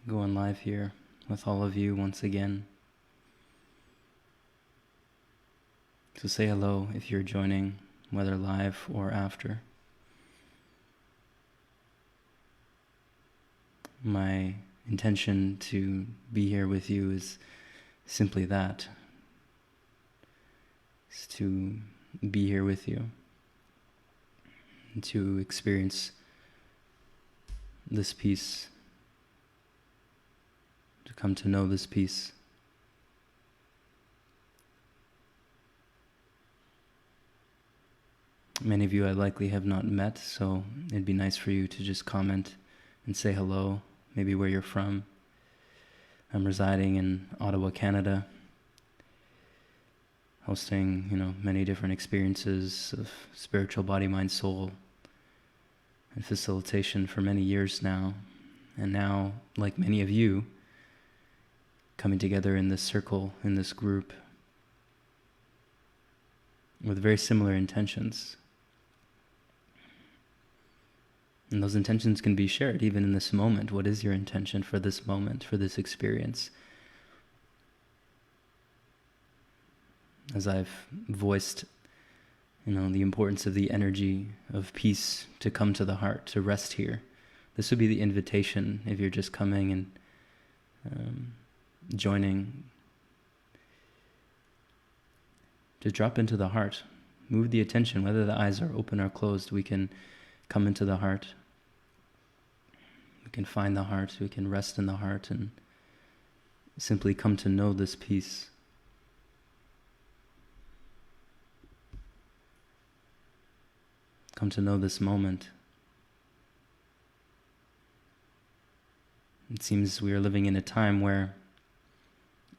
Going live here with all of you once again. So say hello if you're joining, whether live or after. My intention to be here with you is simply that. Is to be here with you. And to experience this peace. To come to know this peace. Many of you I likely have not met, so it'd be nice for you to just comment and say hello, maybe where you're from. I'm residing in Ottawa, Canada, hosting, many different experiences of spiritual body, mind, soul, and facilitation for many years now. And now, like many of you, coming together in this circle, in this group, with very similar intentions. And those intentions can be shared even in this moment. What is your intention for this moment, for this experience? As I've voiced, the importance of the energy of peace to come to the heart, to rest here. This would be the invitation if you're just coming and joining, to drop into the heart. Move the attention, whether the eyes are open or closed, we can come into the heart. We can find the heart, we can rest in the heart and simply come to know this peace. Come to know this moment. It seems we are living in a time where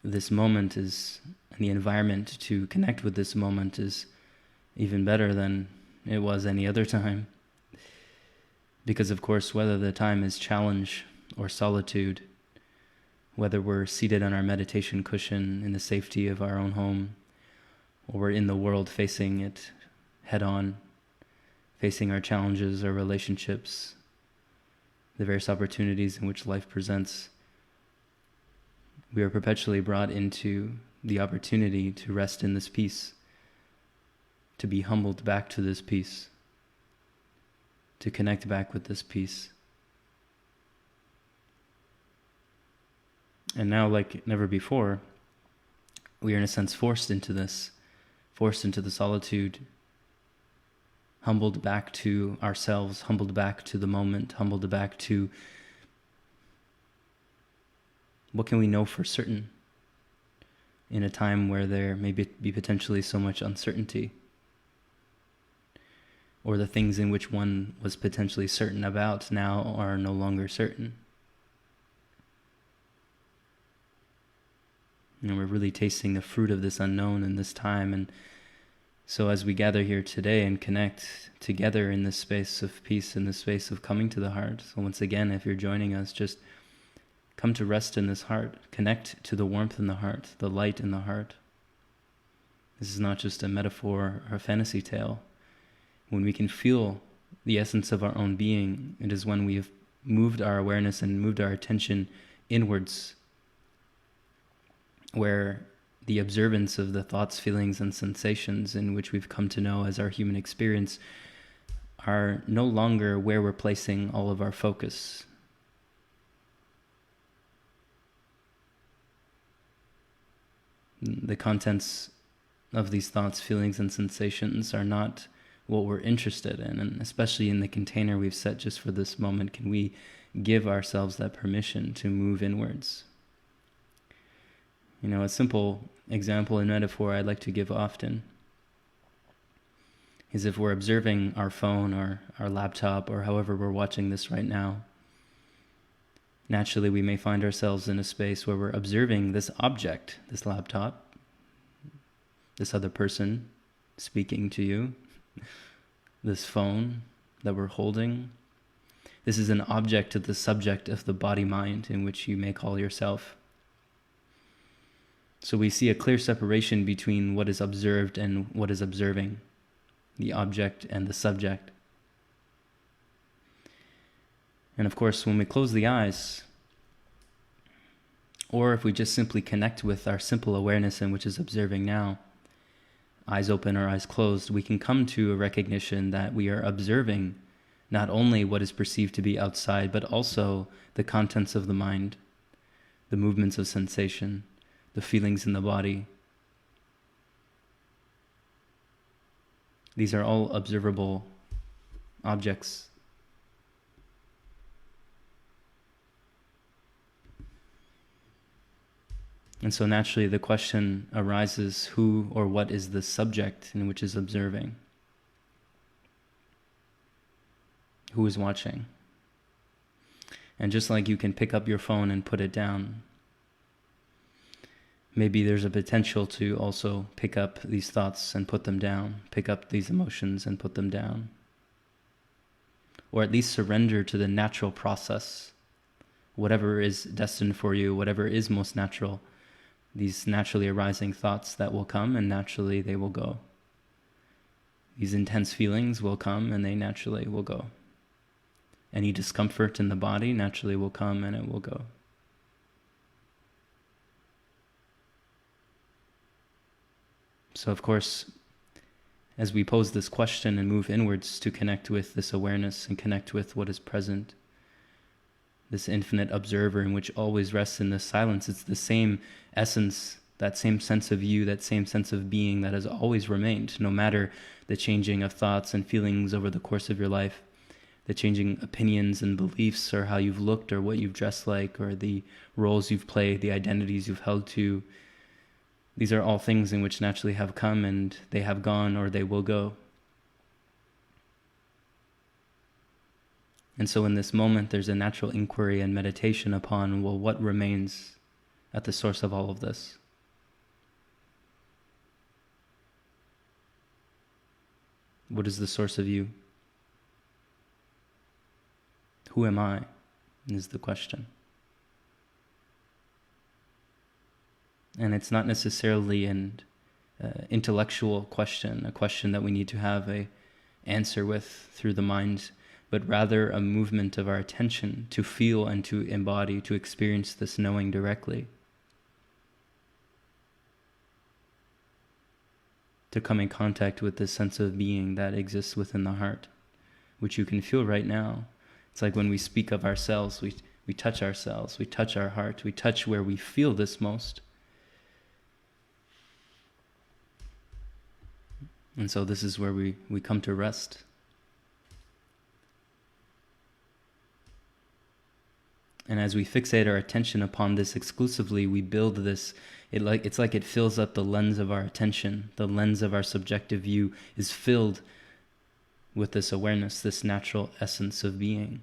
this moment is, and the environment to connect with this moment is even better than it was any other time. Because of course, whether the time is challenge or solitude, whether we're seated on our meditation cushion in the safety of our own home, or we're in the world facing it head on, facing our challenges, our relationships, the various opportunities in which life presents, we are perpetually brought into the opportunity to rest in this peace, to be humbled back to this peace, to connect back with this peace. And now, like never before, we are in a sense forced into this, forced into the solitude, humbled back to ourselves, humbled back to the moment, humbled back to what can we know for certain in a time where there may be potentially so much uncertainty, or the things in which one was potentially certain about now are no longer certain. We're really tasting the fruit of this unknown in this time. And so as we gather here today and connect together in this space of peace, in this space of coming to the heart. So once again, if you're joining us, just come to rest in this heart. Connect to the warmth in the heart, the light in the heart. This is not just a metaphor or a fantasy tale. When we can feel the essence of our own being, it is when we have moved our awareness and moved our attention inwards, where the observance of the thoughts, feelings, and sensations in which we've come to know as our human experience are no longer where we're placing all of our focus. The contents of these thoughts, feelings, and sensations are not what we're interested in, and especially in the container we've set just for this moment, can we give ourselves that permission to move inwards? A simple example and metaphor I'd like to give often is if we're observing our phone or our laptop or however we're watching this right now. Naturally, we may find ourselves in a space where we're observing this object, this laptop, this other person speaking to you, this phone that we're holding. This is an object of the subject of the body-mind in which you may call yourself. So we see a clear separation between what is observed and what is observing, the object and the subject. And of course, when we close the eyes, Or if we just simply connect with our simple awareness, and which is observing now, eyes open or eyes closed, we can come to a recognition that we are observing not only what is perceived to be outside, but also the contents of the mind, the movements of sensation, the feelings in the body. These are all observable objects. And so naturally the question arises, who or what is the subject in which is observing? Who is watching? And just like you can pick up your phone and put it down, maybe there's a potential to also pick up these thoughts and put them down, pick up these emotions and put them down. Or at least surrender to the natural process. Whatever is destined for you, whatever is most natural, these naturally arising thoughts that will come and naturally they will go. These intense feelings will come and they naturally will go. Any discomfort in the body naturally will come and it will go. So of course, as we pose this question and move inwards to connect with this awareness and connect with what is present, this infinite observer in which always rests in this silence, it's the same essence, that same sense of you, that same sense of being that has always remained, no matter the changing of thoughts and feelings over the course of your life, the changing opinions and beliefs, or how you've looked, or what you've dressed like, or the roles you've played, the identities you've held to. These are all things in which naturally have come and they have gone or they will go. And so in this moment, there's a natural inquiry and meditation upon, well, what remains at the source of all of this? What is the source of you? Who am I? Is the question. And it's not necessarily an intellectual question, a question that we need to have an answer with through the mind, but rather a movement of our attention to feel and to embody, to experience this knowing directly. To come in contact with this sense of being that exists within the heart, which you can feel right now. It's like when we speak of ourselves, we touch ourselves, we touch our heart, we touch where we feel this most. And so this is where we come to rest. And as we fixate our attention upon this exclusively, we build this, it's like it fills up the lens of our attention. The lens of our subjective view is filled with this awareness, this natural essence of being.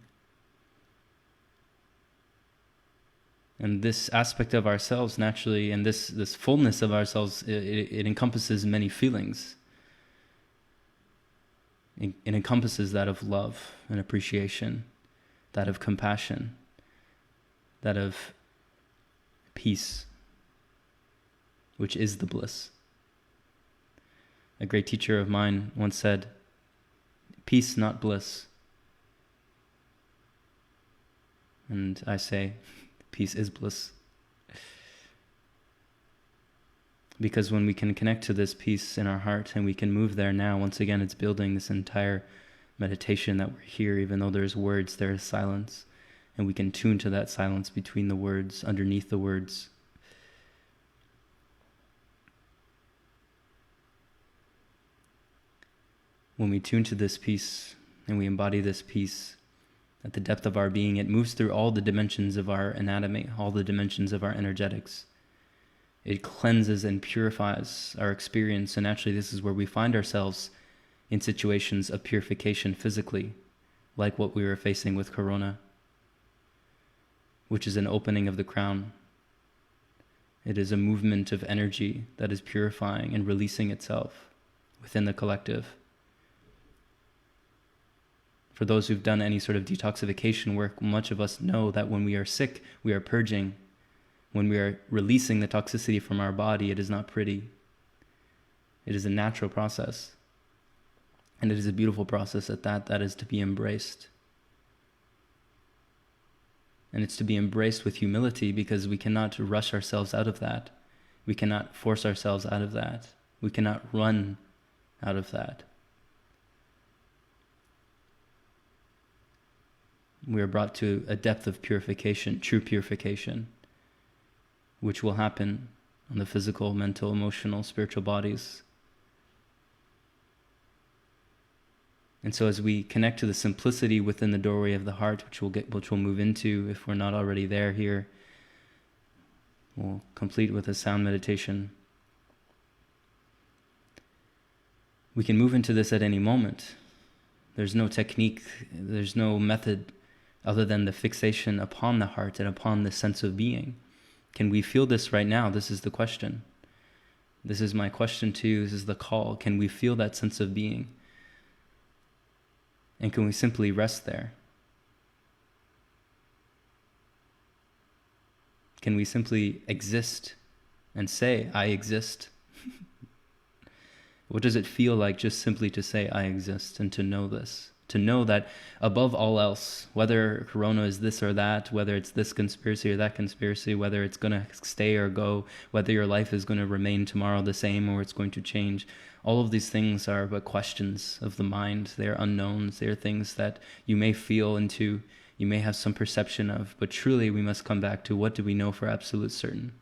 And this aspect of ourselves naturally, and this fullness of ourselves, it encompasses many feelings. It encompasses that of love and appreciation, that of compassion, that of peace, which is the bliss. A great teacher of mine once said, "Peace, not bliss." And I say, peace is bliss. Because when we can connect to this peace in our heart and we can move there now, once again, it's building this entire meditation that we're here, even though there's words, there is silence. And we can tune to that silence between the words, underneath the words. When we tune to this peace and we embody this peace at the depth of our being, it moves through all the dimensions of our anatomy, all the dimensions of our energetics. It cleanses and purifies our experience, and actually this is where we find ourselves in situations of purification physically, like what we were facing with Corona, which is an opening of the crown. It is a movement of energy that is purifying and releasing itself within the collective. For those who've done any sort of detoxification work, much of us know that when we are sick, we are purging. When we are releasing the toxicity from our body, it is not pretty. It is a natural process. And it is a beautiful process at that is to be embraced. And it's to be embraced with humility, because we cannot rush ourselves out of that. We cannot force ourselves out of that. We cannot run out of that. We are brought to a depth of purification, true purification, which will happen on the physical, mental, emotional, spiritual bodies. And so as we connect to the simplicity within the doorway of the heart, which we'll move into if we're not already there here, we'll complete with a sound meditation. We can move into this at any moment. There's no technique, there's no method other than the fixation upon the heart and upon the sense of being. Can we feel this right now? This is the question. This is my question to you. This is the call. Can we feel that sense of being? And can we simply rest there? Can we simply exist and say, I exist? What does it feel like just simply to say, I exist, and to know this? To know that above all else, whether Corona is this or that, whether it's this conspiracy or that conspiracy, whether it's going to stay or go, whether your life is going to remain tomorrow the same or it's going to change, all of these things are but questions of the mind. They are unknowns. They are things that you may feel into, you may have some perception of, but truly we must come back to, what do we know for absolute certain?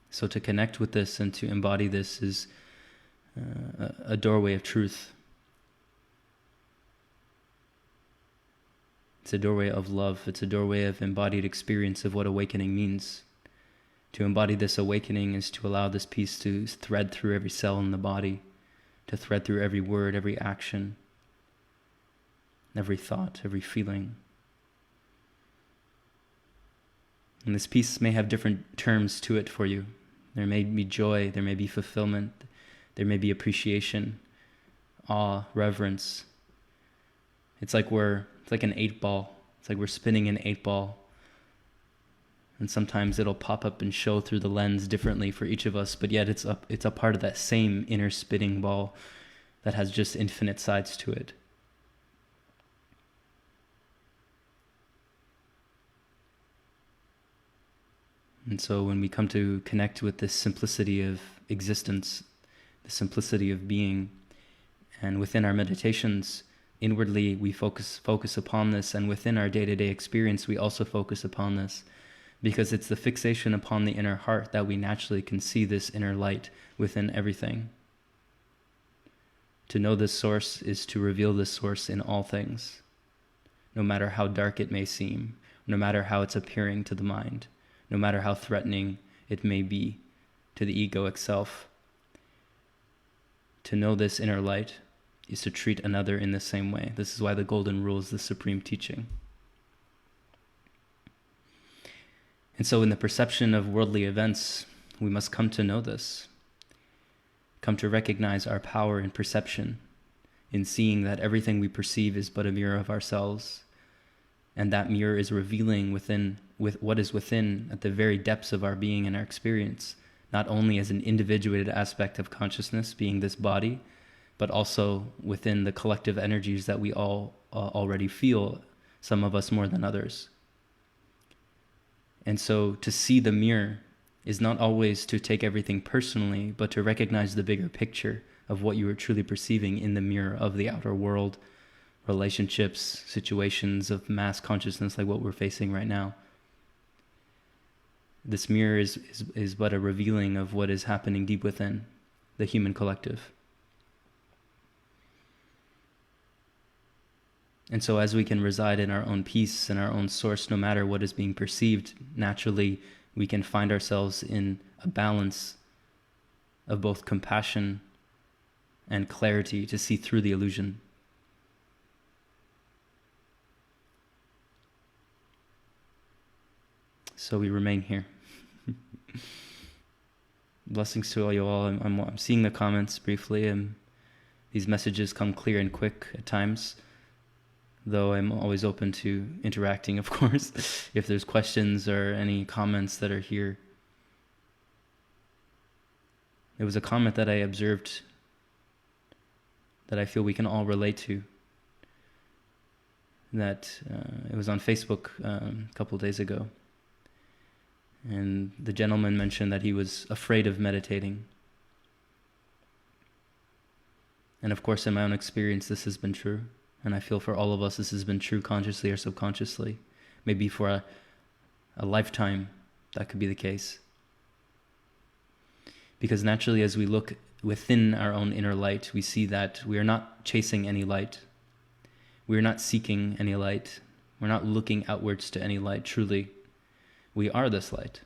So to connect with this and to embody this is a doorway of truth. It's a doorway of love. It's a doorway of embodied experience of what awakening means. To embody this awakening is to allow this peace to thread through every cell in the body, to thread through every word, every action, every thought, every feeling. And this peace may have different terms to it for you. There may be joy, there may be fulfillment, there may be appreciation, awe, reverence. It's like an 8-ball. It's like we're spinning an 8-ball. And sometimes it'll pop up and show through the lens differently for each of us, but yet it's a part of that same inner spinning ball that has just infinite sides to it. And so when we come to connect with this simplicity of existence, the simplicity of being, and within our meditations, inwardly we focus upon this, and within our day-to-day experience we also focus upon this, because it's the fixation upon the inner heart that we naturally can see this inner light within everything. To know this source is to reveal this source in all things, no matter how dark it may seem, no matter how it's appearing to the mind, no matter how threatening it may be to the egoic self. To know this inner light is to treat another in the same way. This is why the Golden Rule is the supreme teaching. And so in the perception of worldly events, we must come to know this. Come to recognize our power in perception, in seeing that everything we perceive is but a mirror of ourselves, and that mirror is revealing with what is within at the very depths of our being and our experience, not only as an individuated aspect of consciousness, being this body, but also within the collective energies that we all already feel, some of us more than others. And so to see the mirror is not always to take everything personally, but to recognize the bigger picture of what you are truly perceiving in the mirror of the outer world, relationships, situations of mass consciousness like what we're facing right now. This mirror is but a revealing of what is happening deep within the human collective. And so as we can reside in our own peace and our own source, no matter what is being perceived, naturally we can find ourselves in a balance of both compassion and clarity to see through the illusion. So we remain here. Blessings to all you all. I'm seeing the comments briefly, and these messages come clear and quick at times, though I'm always open to interacting, of course, if there's questions or any comments that are here. There was a comment that I observed that I feel we can all relate to. That it was on Facebook a couple of days ago, and the gentleman mentioned that he was afraid of meditating. And of course, in my own experience, this has been true. And I feel for all of us, this has been true consciously or subconsciously. Maybe for a lifetime, that could be the case. Because naturally, as we look within our own inner light, we see that we are not chasing any light. We are not seeking any light. We're not looking outwards to any light. Truly, we are this light.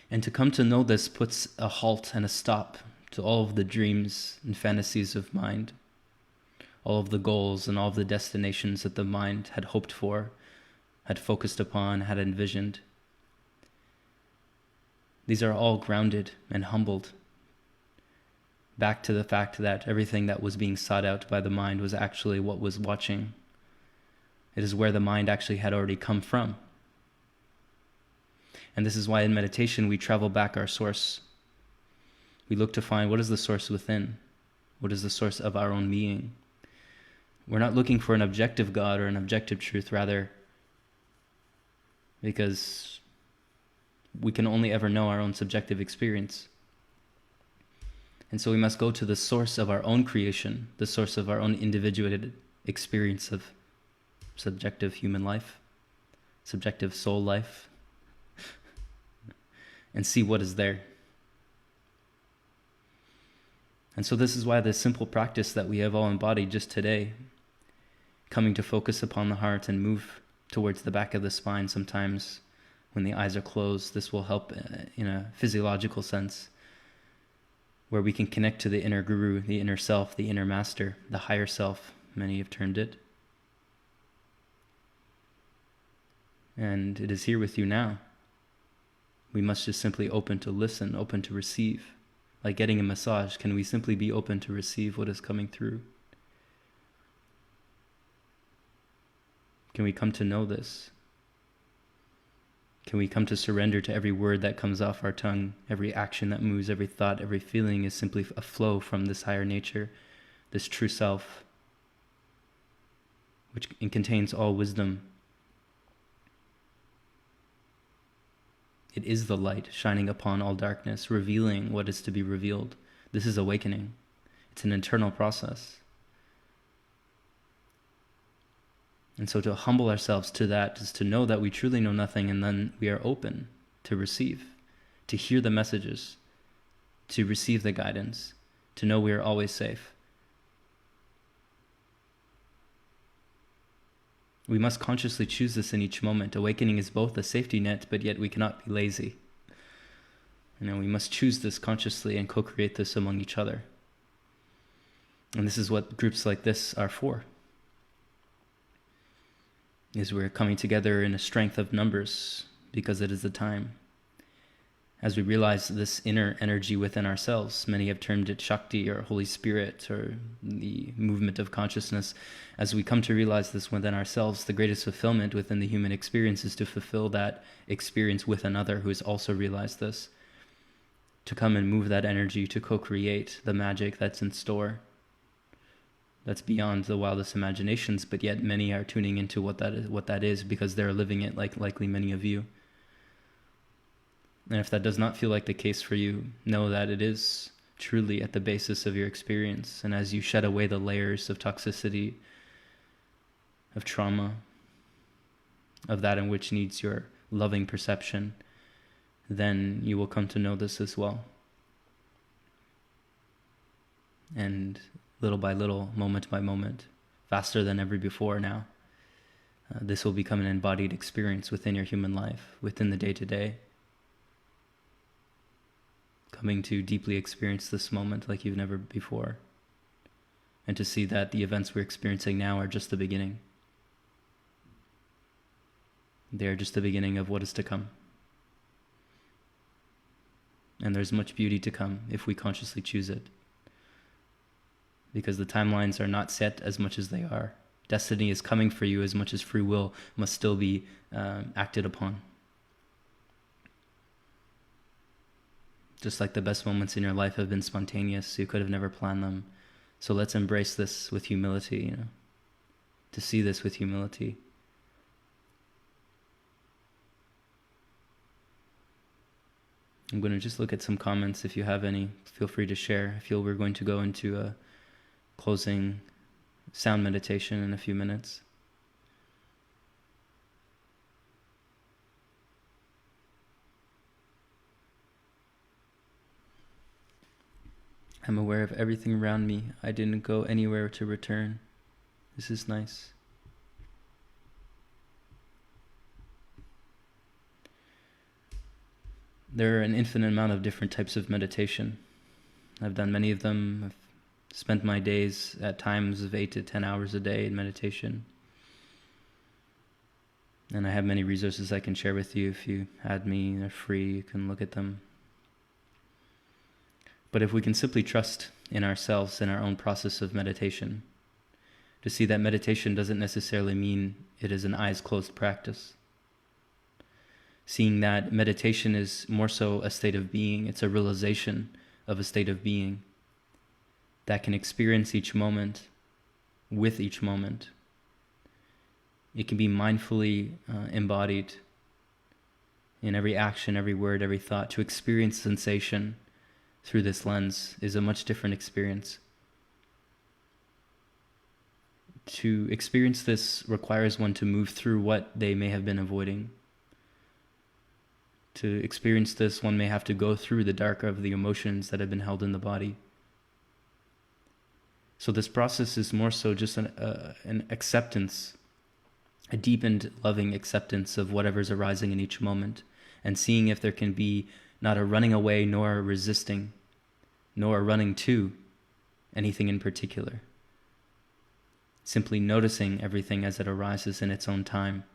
And to come to know this puts a halt and a stop to all of the dreams and fantasies of mind, all of the goals and all of the destinations that the mind had hoped for, had focused upon, had envisioned. These are all grounded and humbled back to the fact that everything that was being sought out by the mind was actually what was watching. It is where the mind actually had already come from. And this is why in meditation we travel back our source. We look to find what is the source within, what is the source of our own being. We're not looking for an objective God or an objective truth, rather, because we can only ever know our own subjective experience. And so we must go to the source of our own creation, the source of our own individuated experience of subjective human life, subjective soul life, and see what is there. And so this is why the simple practice that we have all embodied just today, coming to focus upon the heart and move towards the back of the spine sometimes when the eyes are closed, this will help in a physiological sense, where we can connect to the inner guru, the inner self, the inner master, the higher self, many have termed it. And it is here with you now. We must just simply open to listen, open to receive. Like getting a massage, can we simply be open to receive what is coming through? Can we come to know this? Can we come to surrender to every word that comes off our tongue, every action that moves, every thought, every feeling is simply a flow from this higher nature, this true self, which contains all wisdom. It is the light shining upon all darkness, revealing what is to be revealed. This is awakening. It's an internal process. And so to humble ourselves to that is to know that we truly know nothing, and then we are open to receive, to hear the messages, to receive the guidance, to know we are always safe. We must consciously choose this in each moment. Awakening is both a safety net, but yet we cannot be lazy. We must choose this consciously and co-create this among each other. And this is what groups like this are for. Is we're coming together in a strength of numbers because it is the time. As we realize this inner energy within ourselves, many have termed it Shakti or Holy Spirit or the movement of consciousness. As we come to realize this within ourselves, the greatest fulfillment within the human experience is to fulfill that experience with another who has also realized this. To come and move that energy to co-create the magic that's in store. That's beyond the wildest imaginations, but yet many are tuning into what that is because they're living it, like likely many of you. And if that does not feel like the case for you, know that it is truly at the basis of your experience. And as you shed away the layers of toxicity, of trauma, of that in which needs your loving perception, then you will come to know this as well. And little by little, moment by moment, faster than ever before now, this will become an embodied experience within your human life, within the day-to-day. Coming to deeply experience this moment like you've never before. And to see that the events we're experiencing now are just the beginning. They are just the beginning of what is to come. And there's much beauty to come if we consciously choose it. Because the timelines are not set as much as they are. Destiny is coming for you as much as free will must still be acted upon. Just like the best moments in your life have been spontaneous, you could have never planned them. So let's embrace this with humility, to see this with humility. I'm going to just look at some comments. If you have any, feel free to share. I feel we're going to go into a closing sound meditation in a few minutes. I'm aware of everything around me. I didn't go anywhere to return. This is nice. There are an infinite amount of different types of meditation. I've done many of them. I've spent my days at times of 8 to 10 hours a day in meditation. And I have many resources I can share with you. If you had me, they're free, you can look at them. But if we can simply trust in ourselves, in our own process of meditation, to see that meditation doesn't necessarily mean it is an eyes closed practice. Seeing that meditation is more so a state of being, it's a realization of a state of being that can experience each moment with each moment. It can be mindfully embodied in every action, every word, every thought. To experience sensation through this lens is a much different experience. To experience this requires one to move through what they may have been avoiding. To experience this, one may have to go through the dark of the emotions that have been held in the body. So this process is more so just an acceptance, a deepened, loving acceptance of whatever's arising in each moment, and seeing if there can be not a running away, nor a resisting, nor a running to anything in particular. Simply noticing everything as it arises in its own time.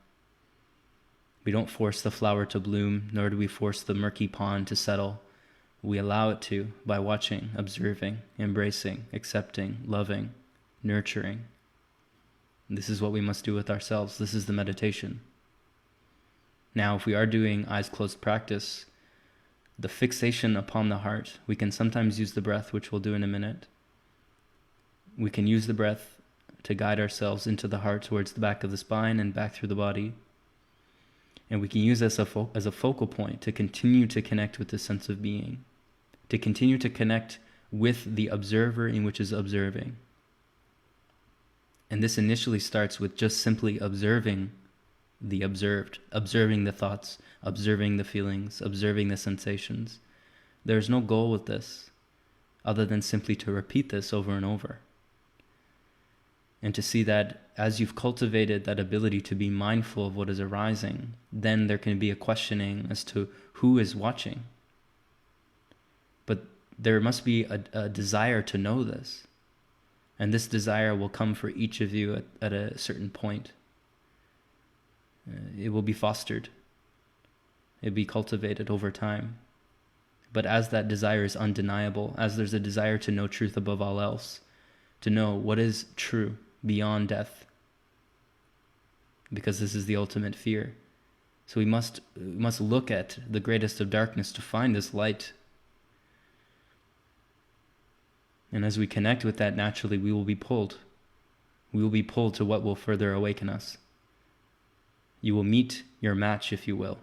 We don't force the flower to bloom, nor do we force the murky pond to settle. We allow it to by watching, observing, embracing, accepting, loving, nurturing. This is what we must do with ourselves. This is the meditation. Now, if we are doing eyes closed practice, the fixation upon the heart, we can sometimes use the breath, which we'll do in a minute. We can use the breath to guide ourselves into the heart towards the back of the spine and back through the body. And we can use this as a focal point to continue to connect with the sense of being, to continue to connect with the observer in which is observing. And this initially starts with just simply observing the observed, observing the thoughts, observing the feelings, observing the sensations. There's no goal with this other than simply to repeat this over and over. And to see that as you've cultivated that ability to be mindful of what is arising, then there can be a questioning as to who is watching. But there must be a desire to know this. And this desire will come for each of you at a certain point. It will be fostered. It will be cultivated over time. But as that desire is undeniable, as there's a desire to know truth above all else, to know what is true beyond death, because this is the ultimate fear. So we must look at the greatest of darkness to find this light. And as we connect with that, naturally we will be pulled. We will be pulled to what will further awaken us. You will meet your match, if you will.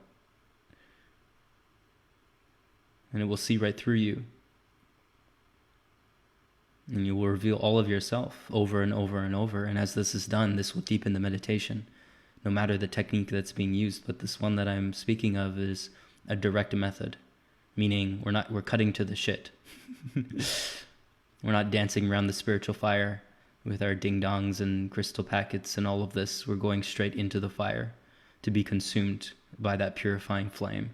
And it will see right through you. And you will reveal all of yourself over and over and over. And as this is done, this will deepen the meditation, no matter the technique that's being used. But this one that I'm speaking of is a direct method, meaning we're cutting to the shit. We're not dancing around the spiritual fire with our ding-dongs and crystal packets and all of this. We're going straight into the fire to be consumed by that purifying flame.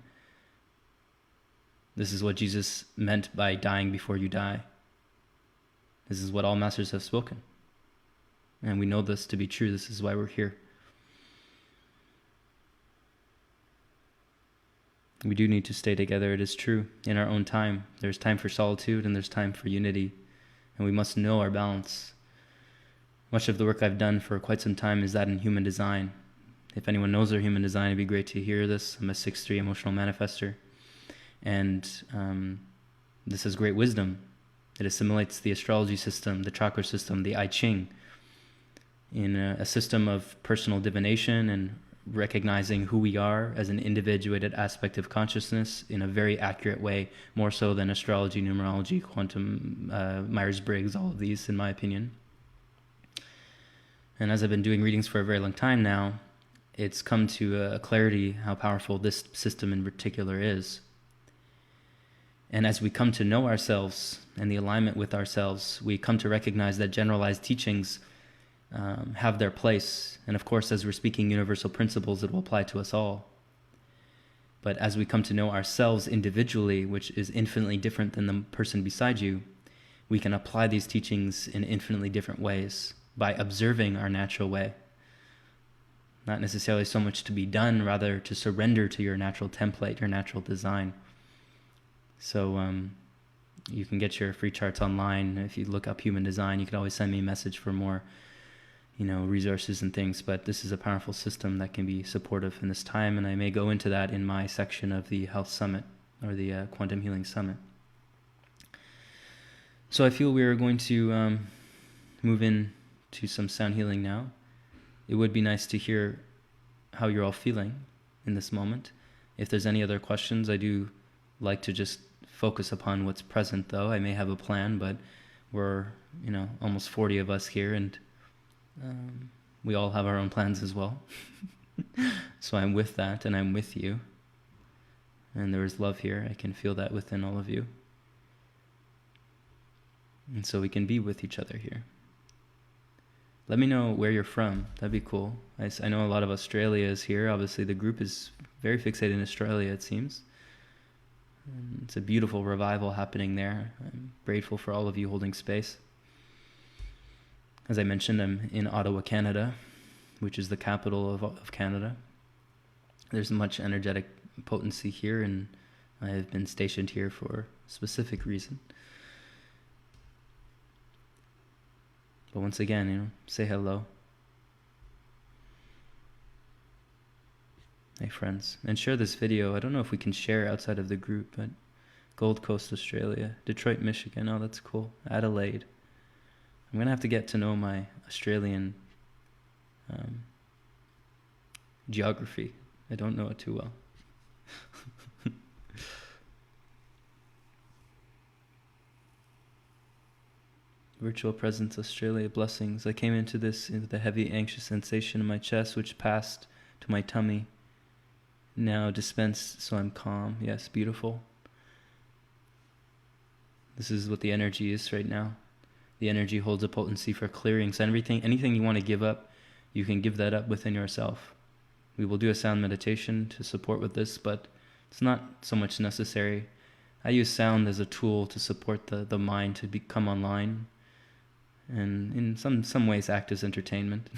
This is what Jesus meant by dying before you die. This is what all masters have spoken. And we know this to be true. This is why we're here. We do need to stay together, it is true, in our own time. There's time for solitude and there's time for unity. And we must know our balance. Much of the work I've done for quite some time is that in human design. If anyone knows their human design, it'd be great to hear this. I'm a 6/3 emotional manifester. And this is great wisdom. It assimilates the astrology system, the chakra system, the I Ching, in a system of personal divination and recognizing who we are as an individuated aspect of consciousness in a very accurate way, more so than astrology, numerology, quantum, Myers-Briggs, all of these, in my opinion. And as I've been doing readings for a very long time now, it's come to a clarity how powerful this system in particular is. And as we come to know ourselves and the alignment with ourselves, we come to recognize that generalized teachings have their place. And of course, as we're speaking universal principles, it will apply to us all. But as we come to know ourselves individually, which is infinitely different than the person beside you, we can apply these teachings in infinitely different ways by observing our natural way. Not necessarily so much to be done, rather to surrender to your natural template, your natural design. So you can get your free charts online. If you look up human design, you can always send me a message for more resources and things, but this is a powerful system that can be supportive in this time, and I may go into that in my section of the Health Summit, or the Quantum Healing Summit. So I feel we're going to move in to some sound healing now. It would be nice to hear how you're all feeling in this moment. If there's any other questions, I do like to just focus upon what's present, though. I may have a plan, but we're, almost 40 of us here, and we all have our own plans as well. So I'm with that, and I'm with you. And there is love here. I can feel that within all of you. And so we can be with each other here. Let me know where you're from. That'd be cool. I know a lot of Australia is here. Obviously, the group is very fixated in Australia, it seems. And it's a beautiful revival happening there. I'm grateful for all of you holding space. As I mentioned, I'm in Ottawa, Canada, which is the capital of Canada. There's much energetic potency here, and I have been stationed here for a specific reason. But once again, say hello. Hey, friends. And share this video. I don't know if we can share outside of the group, but Gold Coast, Australia. Detroit, Michigan. Oh, that's cool. Adelaide. I'm going to have to get to know my Australian geography. I don't know it too well. Virtual presence, Australia, blessings. I came into this with a heavy, anxious sensation in my chest, which passed to my tummy. Now dispensed, so I'm calm. Yes, beautiful. This is what the energy is right now. The energy holds a potency for clearing. So anything you want to give up, you can give that up within yourself. We will do a sound meditation to support with this, but it's not so much necessary. I use sound as a tool to support the mind to become online, and in some ways act as entertainment.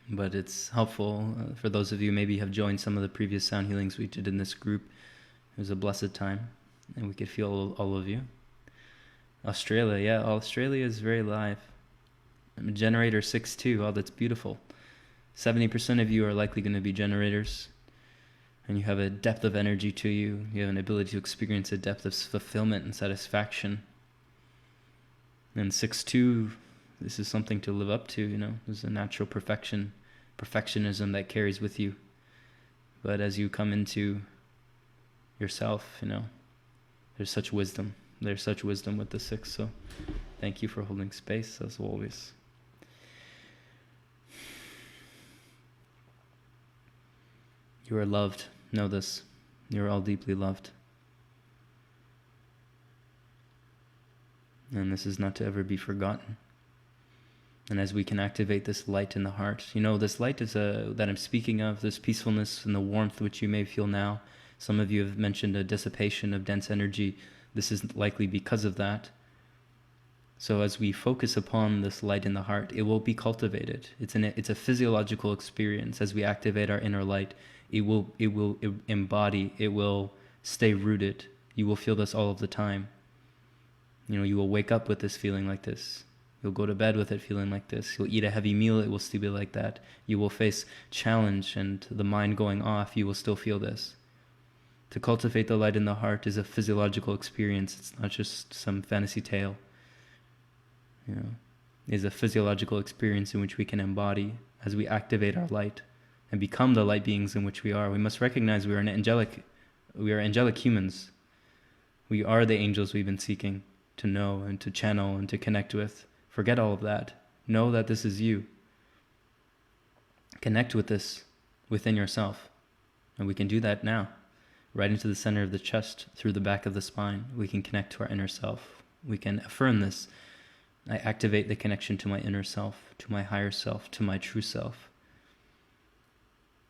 But it's helpful for those of you maybe have joined some of the previous sound healings we did in this group. It was a blessed time, and we could feel all of you. Australia, yeah, Australia is very live. I'm a generator 6-2. Oh, that's beautiful. 70% of you are likely going to be generators, and you have a depth of energy to you. You have an ability to experience a depth of fulfillment and satisfaction. And 6-2, this is something to live up to, There's a natural perfectionism that carries with you. But as you come into yourself, there's such wisdom. There's such wisdom with the 6, so thank you for holding space, as always. You are loved. Know this. You're all deeply loved. And this is not to ever be forgotten. And as we can activate this light in the heart, this light is that I'm speaking of, this peacefulness and the warmth which you may feel now. Some of you have mentioned a dissipation of dense energy. This is likely because of that. So as we focus upon this light in the heart, it will be cultivated. It's a physiological experience. As we activate our inner light, it will embody, it will stay rooted. You will feel this all of the time. You will wake up with this feeling like this. You'll go to bed with it feeling like this. You'll eat a heavy meal, it will still be like that. You will face challenge and the mind going off, you will still feel this. To cultivate the light in the heart is a physiological experience. It's not just some fantasy tale. You know, it's a physiological experience in which we can embody as we activate our light and become the light beings in which we are. We must recognize we are angelic humans. We are the angels we've been seeking to know and to channel and to connect with. Forget all of that. Know that this is you. Connect with this within yourself. And we can do that now. Right into the center of the chest, through the back of the spine. We can connect to our inner self. We can affirm this. I activate the connection to my inner self, to my higher self, to my true self.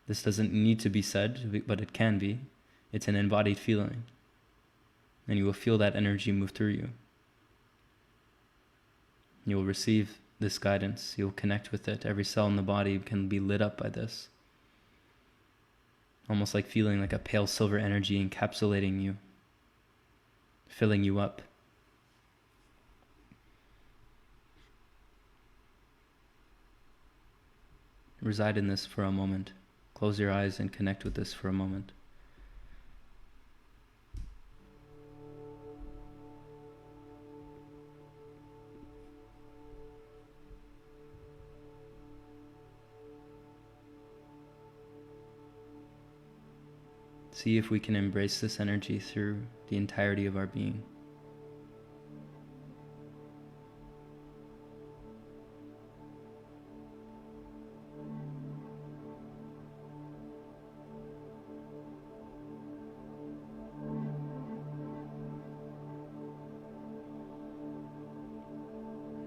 This doesn't need to be said, but it can be. It's an embodied feeling. And you will feel that energy move through you. You will receive this guidance. You'll connect with it. Every cell in the body can be lit up by this. Almost like feeling like a pale silver energy encapsulating you, filling you up. Reside in this for a moment. Close your eyes and connect with this for a moment. See if we can embrace this energy through the entirety of our being.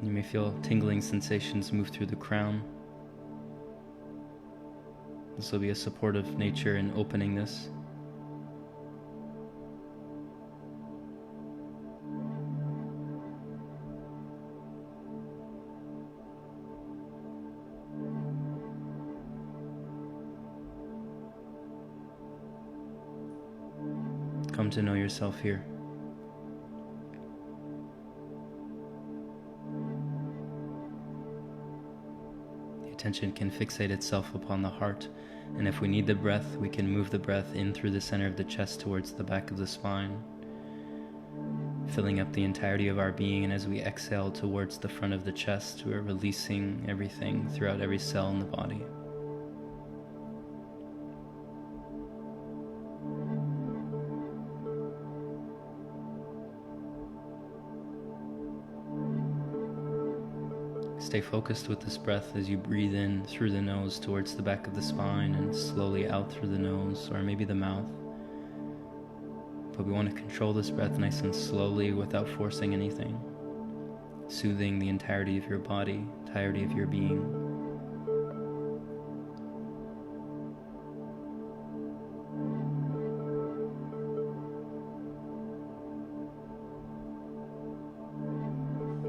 You may feel tingling sensations move through the crown. This will be a supportive nature in opening this. Come to know yourself here. The attention can fixate itself upon the heart, and if we need the breath, we can move the breath in through the center of the chest towards the back of the spine, filling up the entirety of our being, and as we exhale towards the front of the chest, we are releasing everything throughout every cell in the body. Stay focused with this breath as you breathe in through the nose towards the back of the spine and slowly out through the nose or maybe the mouth. But we want to control this breath nice and slowly without forcing anything, soothing the entirety of your body, entirety of your being.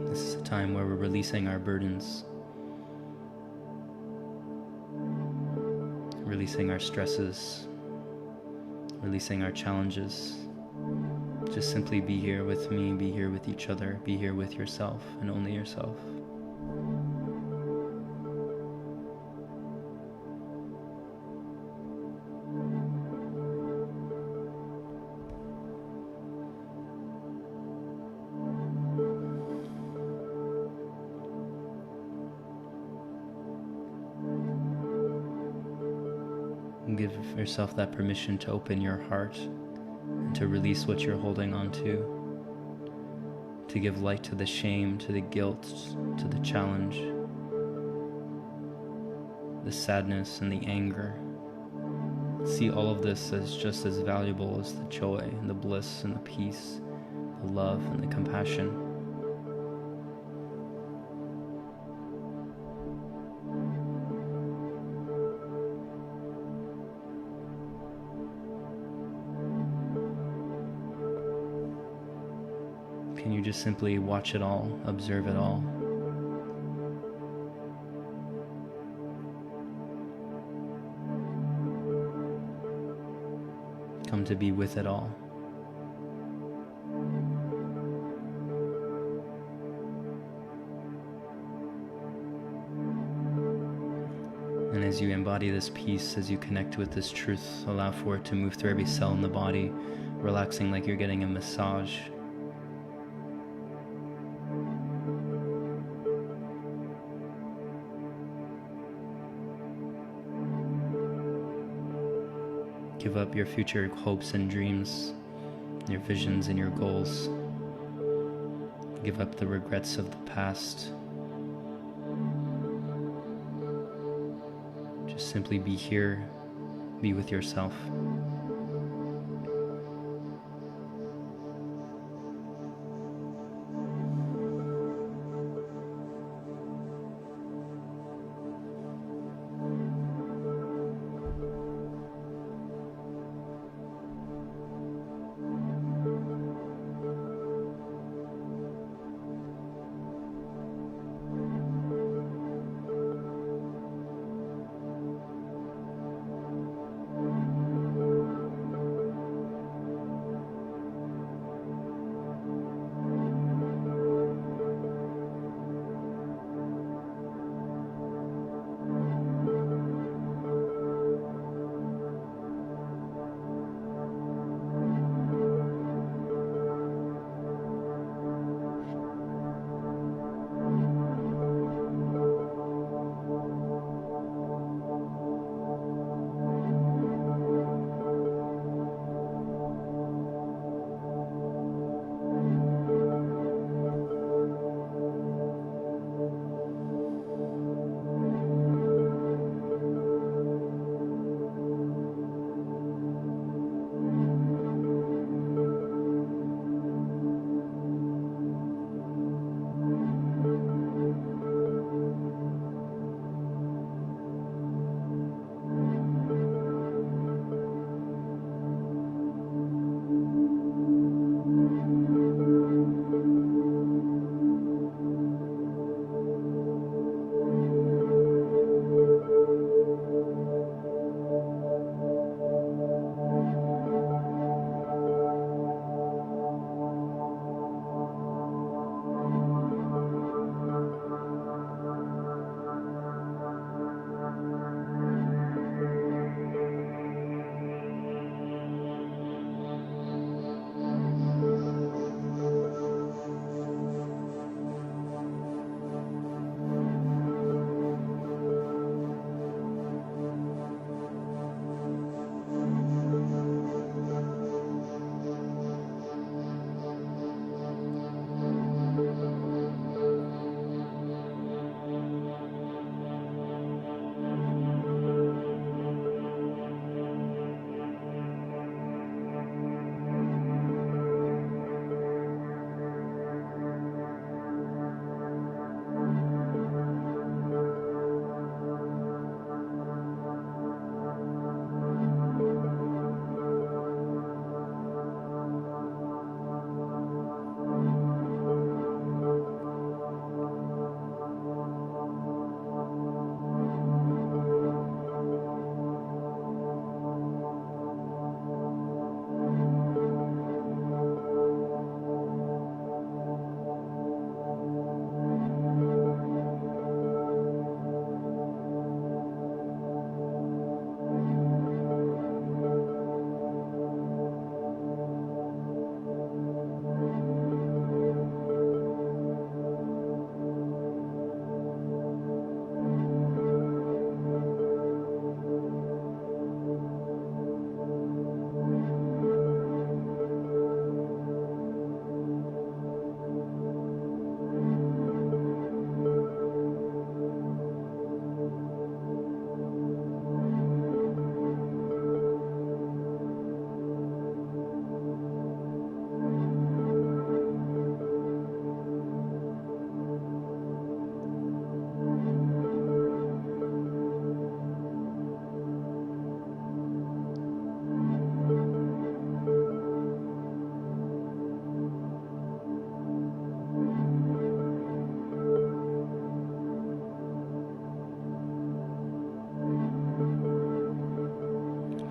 This is a time where we're releasing our burdens, releasing our stresses, releasing our challenges. Just simply be here with me, be here with each other, be here with yourself and only yourself. Give yourself that permission to open your heart and to release what you're holding on to give light to the shame, to the guilt, to the challenge, the sadness and the anger. See all of this as just as valuable as the joy and the bliss and the peace, the love and the compassion. Can you just simply watch it all, observe it all? Come to be with it all. And as you embody this peace, as you connect with this truth, allow for it to move through every cell in the body, relaxing like you're getting a massage. Give up your future hopes and dreams, your visions and your goals. Give up the regrets of the past. Just simply be here, be with yourself.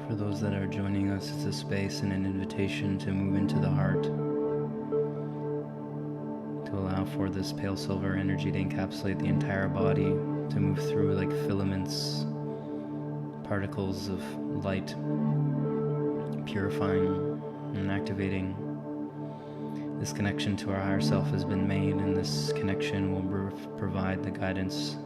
For those that are joining us, it's a space and an invitation to move into the heart, to allow for this pale silver energy to encapsulate the entire body, to move through like filaments particles of light purifying and activating. This connection to our higher self has been made, and this connection will provide the guidance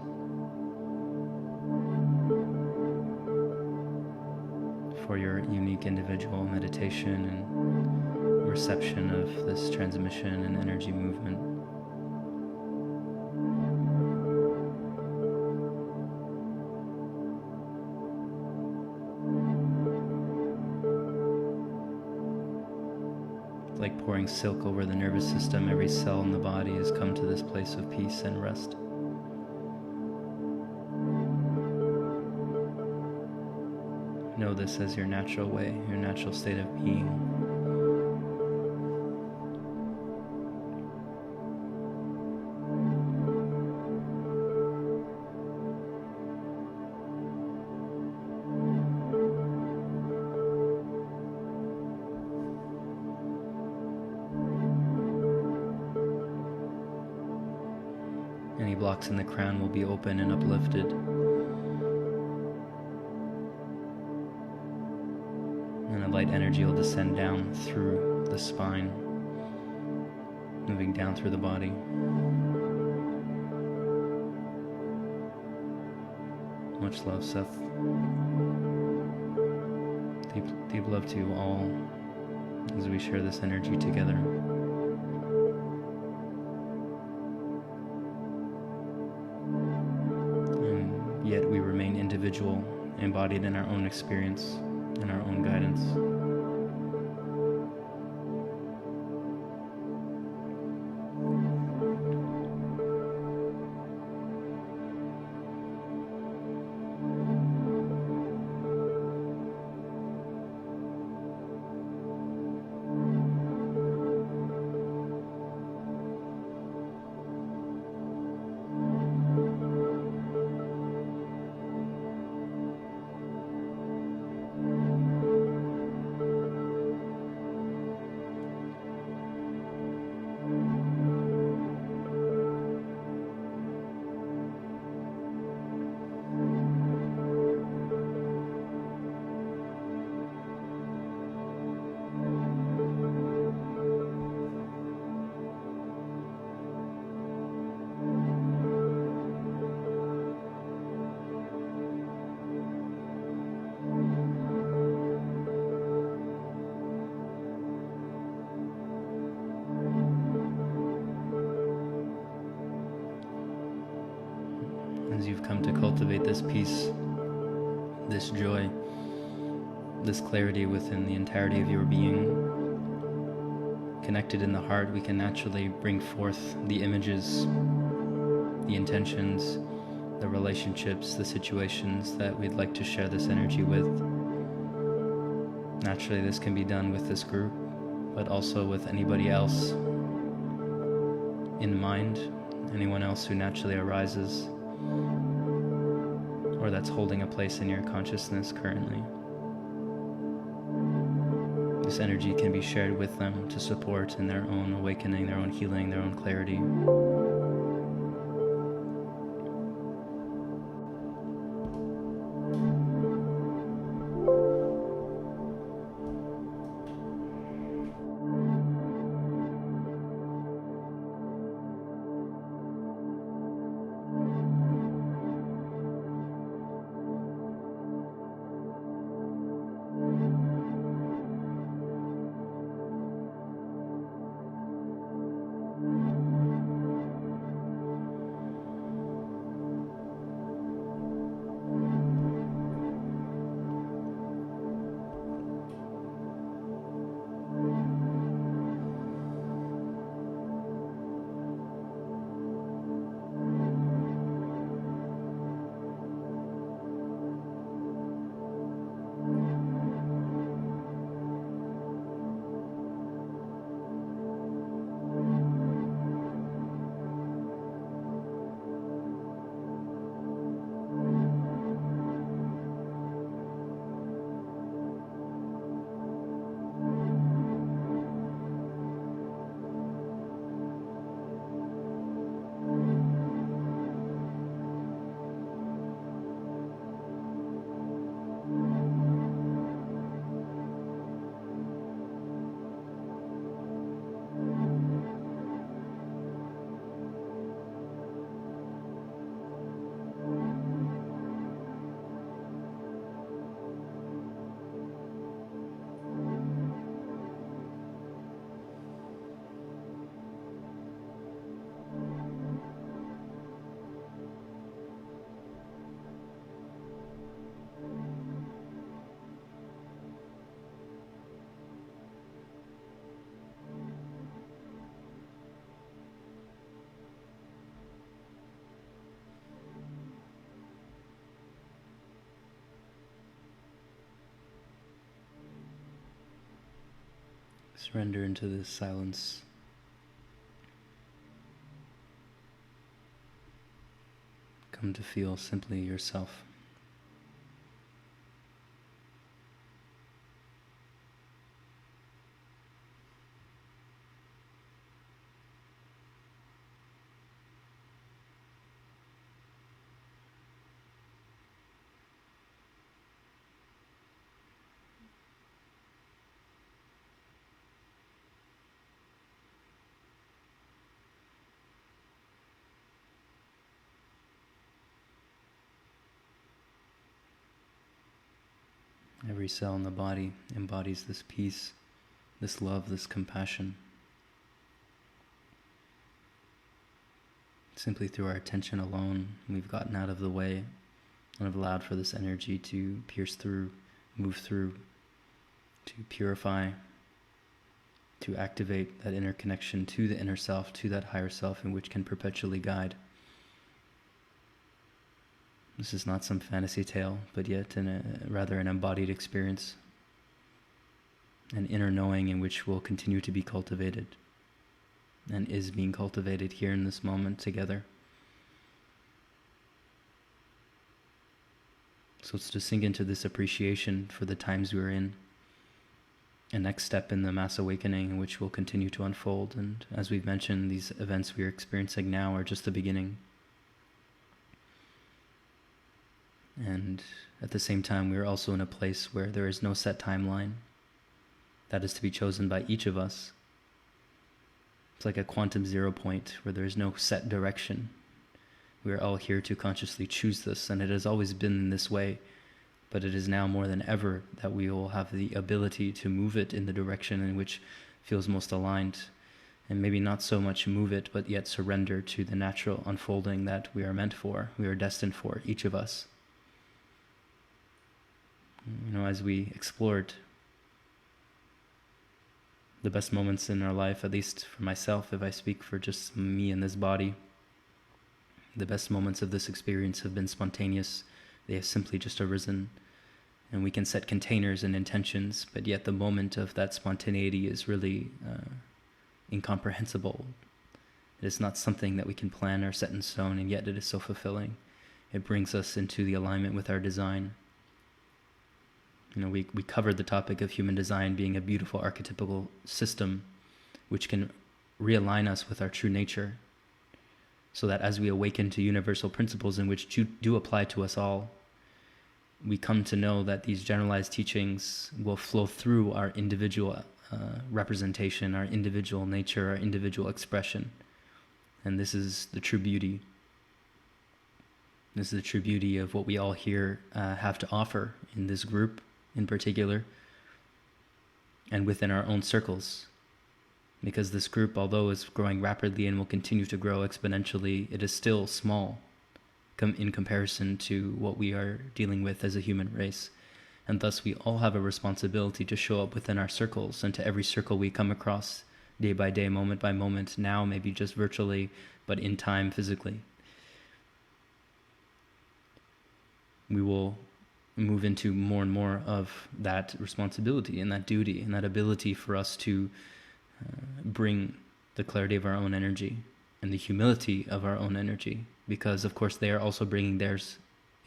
for your unique individual meditation and reception of this transmission and energy movement. Like pouring silk over the nervous system, every cell in the body has come to this place of peace and rest. Know this as your natural way, your natural state of being. Any blocks in the crown will be open and uplifted. And a light energy will descend down through the spine, moving down through the body. Much love, Seth. Deep love to you all as we share this energy together. Yet we remain individual, embodied in our own experience, in our own guidance. As you've come to cultivate this peace, this joy, this clarity within the entirety of your being, connected in the heart, we can naturally bring forth the images, the intentions, the relationships, the situations that we'd like to share this energy with. Naturally, this can be done with this group, but also with anybody else in mind, anyone else who naturally arises or that's holding a place in your consciousness currently. This energy can be shared with them to support in their own awakening, their own healing, their own clarity. Surrender into this silence. Come to feel simply yourself. Every cell in the body embodies this peace, this love, this compassion. Simply through our attention alone, we've gotten out of the way and have allowed for this energy to pierce through, move through, to purify, to activate that inner connection to the inner self, to that higher self, in which can perpetually guide. This is not some fantasy tale, but yet rather an embodied experience, an inner knowing in which will continue to be cultivated and is being cultivated here in this moment together. So it's to sink into this appreciation for the times we're in, a next step in the mass awakening, which will continue to unfold. And as we've mentioned, these events we are experiencing now are just the beginning. And at the same time, we are also in a place where there is no set timeline that is to be chosen by each of us. It's like a quantum zero point where there is no set direction. We are all here to consciously choose this, and it has always been in this way, but it is now more than ever that we will have the ability to move it in the direction in which feels most aligned, and maybe not so much move it, but yet surrender to the natural unfolding that we are meant for, we are destined for, each of us. As we explored the best moments in our life, at least for myself, if I speak for just me and this body, the best moments of this experience have been spontaneous. They have simply just arisen, and we can set containers and intentions, but yet the moment of that spontaneity is really incomprehensible. It is not something that we can plan or set in stone, and yet it is so fulfilling. It brings us into the alignment with our design. We covered the topic of human design being a beautiful archetypical system which can realign us with our true nature, so that as we awaken to universal principles in which do apply to us all, we come to know that these generalized teachings will flow through our individual representation, our individual nature, our individual expression. And this is the true beauty. This is the true beauty of what we all here have to offer in this group in particular, and within our own circles. Because this group, although is growing rapidly and will continue to grow exponentially, it is still small in comparison to what we are dealing with as a human race. And thus we all have a responsibility to show up within our circles, and to every circle we come across day by day, moment by moment, now maybe just virtually, but in time physically. We will move into more and more of that responsibility and that duty and that ability for us to bring the clarity of our own energy and the humility of our own energy, because of course they are also bringing theirs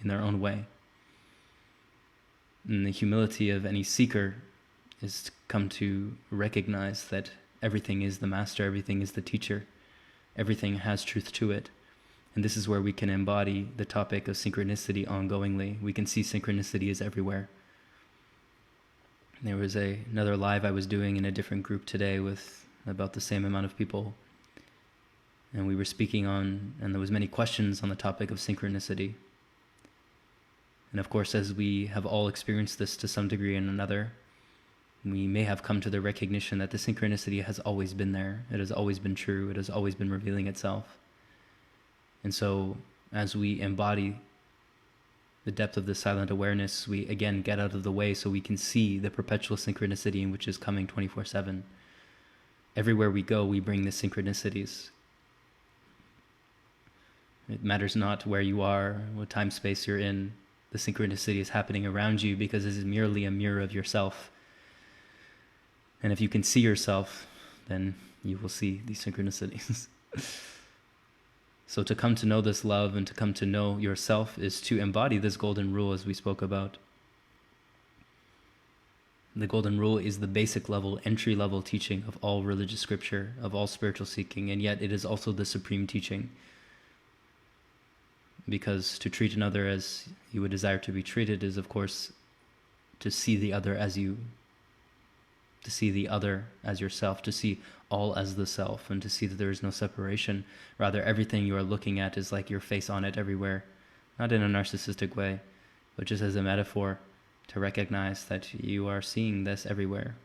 in their own way. And the humility of any seeker is to come to recognize that everything is the master, everything is the teacher, everything has truth to it. And this is where we can embody the topic of synchronicity ongoingly. We can see synchronicity is everywhere. There was another live I was doing in a different group today with about the same amount of people. And we were speaking on, and there was many questions on the topic of synchronicity. And of course, as we have all experienced this to some degree or another, we may have come to the recognition that the synchronicity has always been there. It has always been true. It has always been revealing itself. And so as we embody the depth of the silent awareness, we again get out of the way so we can see the perpetual synchronicity in which is coming 24/7. Everywhere we go, we bring the synchronicities. It matters not where you are, what time space you're in. The synchronicity is happening around you because it is merely a mirror of yourself. And if you can see yourself, then you will see these synchronicities. So to come to know this love and to come to know yourself is to embody this golden rule, as we spoke about. The golden rule is the basic level, entry level teaching of all religious scripture, of all spiritual seeking, and yet it is also the supreme teaching. Because to treat another as you would desire to be treated is, of course, to see the other as you, to see the other as yourself, to see all as the self, and to see that there is no separation. Rather, everything you are looking at is like your face on it everywhere. Not in a narcissistic way, but just as a metaphor to recognize that you are seeing this everywhere.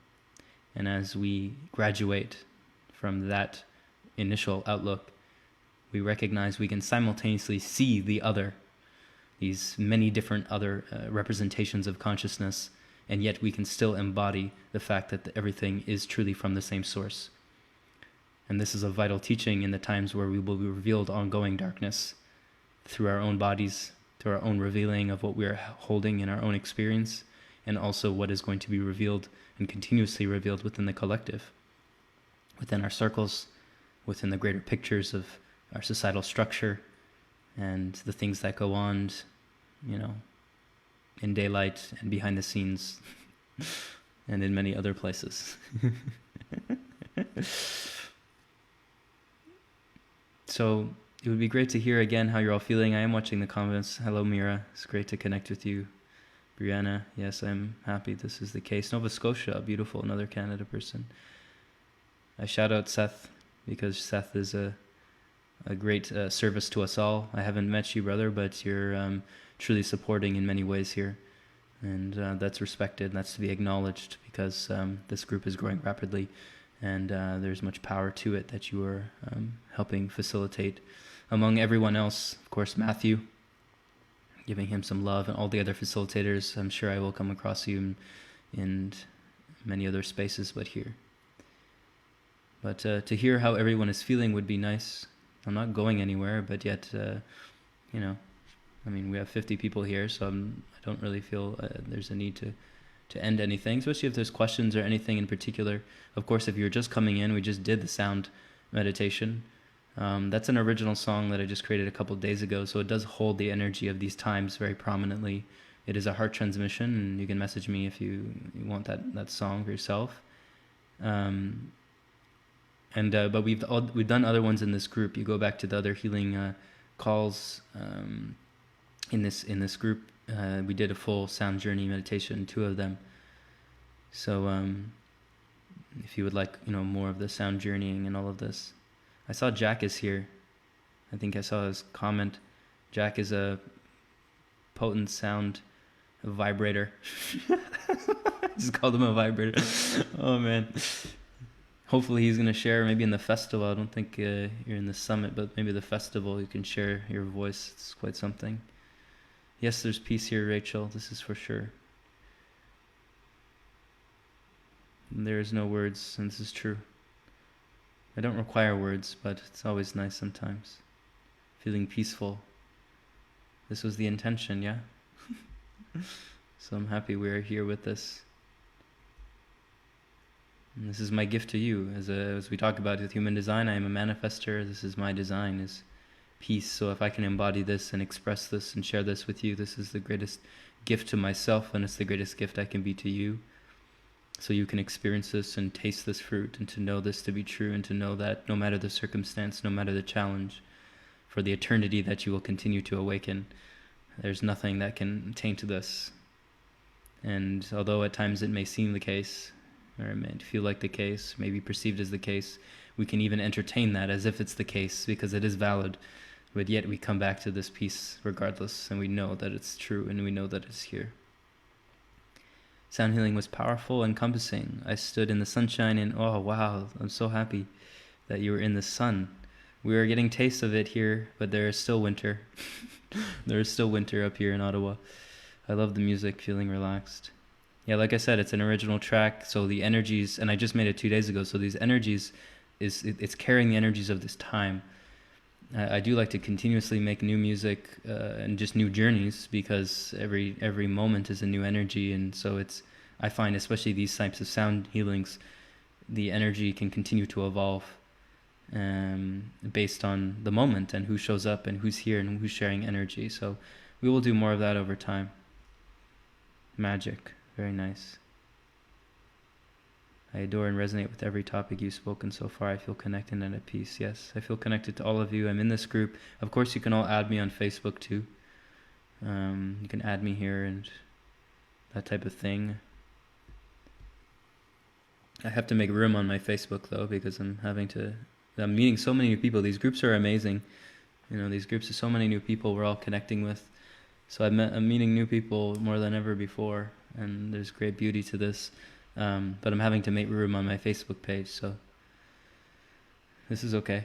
And as we graduate from that initial outlook, we recognize we can simultaneously see the other, these many different other representations of consciousness, and yet we can still embody the fact that everything is truly from the same source. And this is a vital teaching in the times where we will be revealed ongoing darkness through our own bodies, through our own revealing of what we are holding in our own experience, and also what is going to be revealed and continuously revealed within the collective, within our circles, within the greater pictures of our societal structure, and the things that go on, in daylight and behind the scenes, and in many other places. So it would be great to hear again how you're all feeling. I am watching the comments. Hello, Mira. It's great to connect with you. Brianna, yes, I'm happy this is the case. Nova Scotia, beautiful, another Canada person. I shout out Seth because Seth is a great service to us all. I haven't met you, brother, but you're truly supporting in many ways here. And that's respected, that's to be acknowledged, because this group is growing rapidly, and there's much power to it that you are helping facilitate. Among everyone else, of course, Matthew, giving him some love, and all the other facilitators. I'm sure I will come across you in many other spaces, but here. But to hear how everyone is feeling would be nice. I'm not going anywhere, but yet, we have 50 people here, so I don't really feel there's a need to end anything, especially if there's questions or anything in particular. Of course, if you're just coming in, we just did the sound meditation. That's an original song that I just created a couple of days ago, so it does hold the energy of these times very prominently. It is a heart transmission, and you can message me if you want that song for yourself. But we've done other ones in this group. You go back to the other healing calls in this group. We did a full sound journey meditation, 2 of them. So if you would like, more of the sound journeying and all of this. I saw Jack is here. I think I saw his comment. Jack is a potent sound vibrator. I just called him a vibrator. Oh man. Hopefully he's going to share maybe in the festival. I don't think you're in the summit, but maybe the festival you can share your voice. It's quite something. Yes, there's peace here, Rachel. This is for sure. There is no words, and this is true. I don't require words, but it's always nice sometimes. Feeling peaceful. This was the intention, yeah? So I'm happy we're here with this. And this is my gift to you. As we talk about with human design, I am a manifester. This is my design, is peace. So if I can embody this and express this and share this with you, this is the greatest gift to myself, and it's the greatest gift I can be to you. So you can experience this and taste this fruit, and to know this to be true, and to know that no matter the circumstance, no matter the challenge, for the eternity that you will continue to awaken, there's nothing that can taint this. And although at times it may seem the case, or it may feel like the case, may be perceived as the case, we can even entertain that as if it's the case, because it is valid, but yet we come back to this peace regardless, and we know that it's true, and we know that it's here. Sound healing was powerful, encompassing. I stood in the sunshine, and oh wow, I'm so happy that you were in the sun. We are getting taste of it here, but there is still winter. There is still winter up here in Ottawa. I love the music, feeling relaxed. Yeah, like I said, it's an original track, so the energies, and I just made it 2 days ago, so these energies, it's carrying the energies of this time. I do like to continuously make new music and just new journeys, because every moment is a new energy, and so I find especially these types of sound healings, the energy can continue to evolve based on the moment and who shows up and who's here and who's sharing energy. So we will do more of that over time. Magic. Very nice. I adore and resonate with every topic you've spoken so far. I feel connected and at peace. Yes, I feel connected to all of you. I'm in this group. Of course, you can all add me on Facebook too. You can add me here and that type of thing. I have to make room on my Facebook though, because I'm meeting so many new people. These groups are amazing. These groups are so many new people we're all connecting with. So I'm meeting new people more than ever before, and there's great beauty to this. But I'm having to make room on my Facebook page, so this is okay.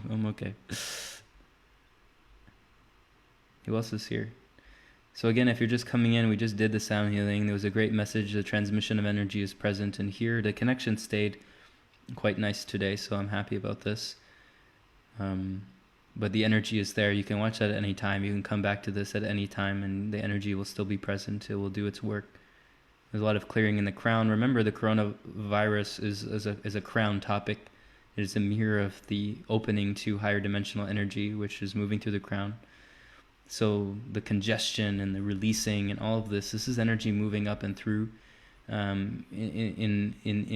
I'm okay. Who else is here? So again, if you're just coming in, we just did the sound healing. There was a great message. The transmission of energy is present, and here the connection stayed quite nice today, so I'm happy about this. But the energy is there. You can watch that at any time. You can come back to this at any time, and the energy will still be present. It will do its work. There's a lot of clearing in the crown. Remember, the coronavirus is a crown topic. It is a mirror of the opening to higher dimensional energy, which is moving through the crown. So the congestion and the releasing and all of this is energy moving up and through. In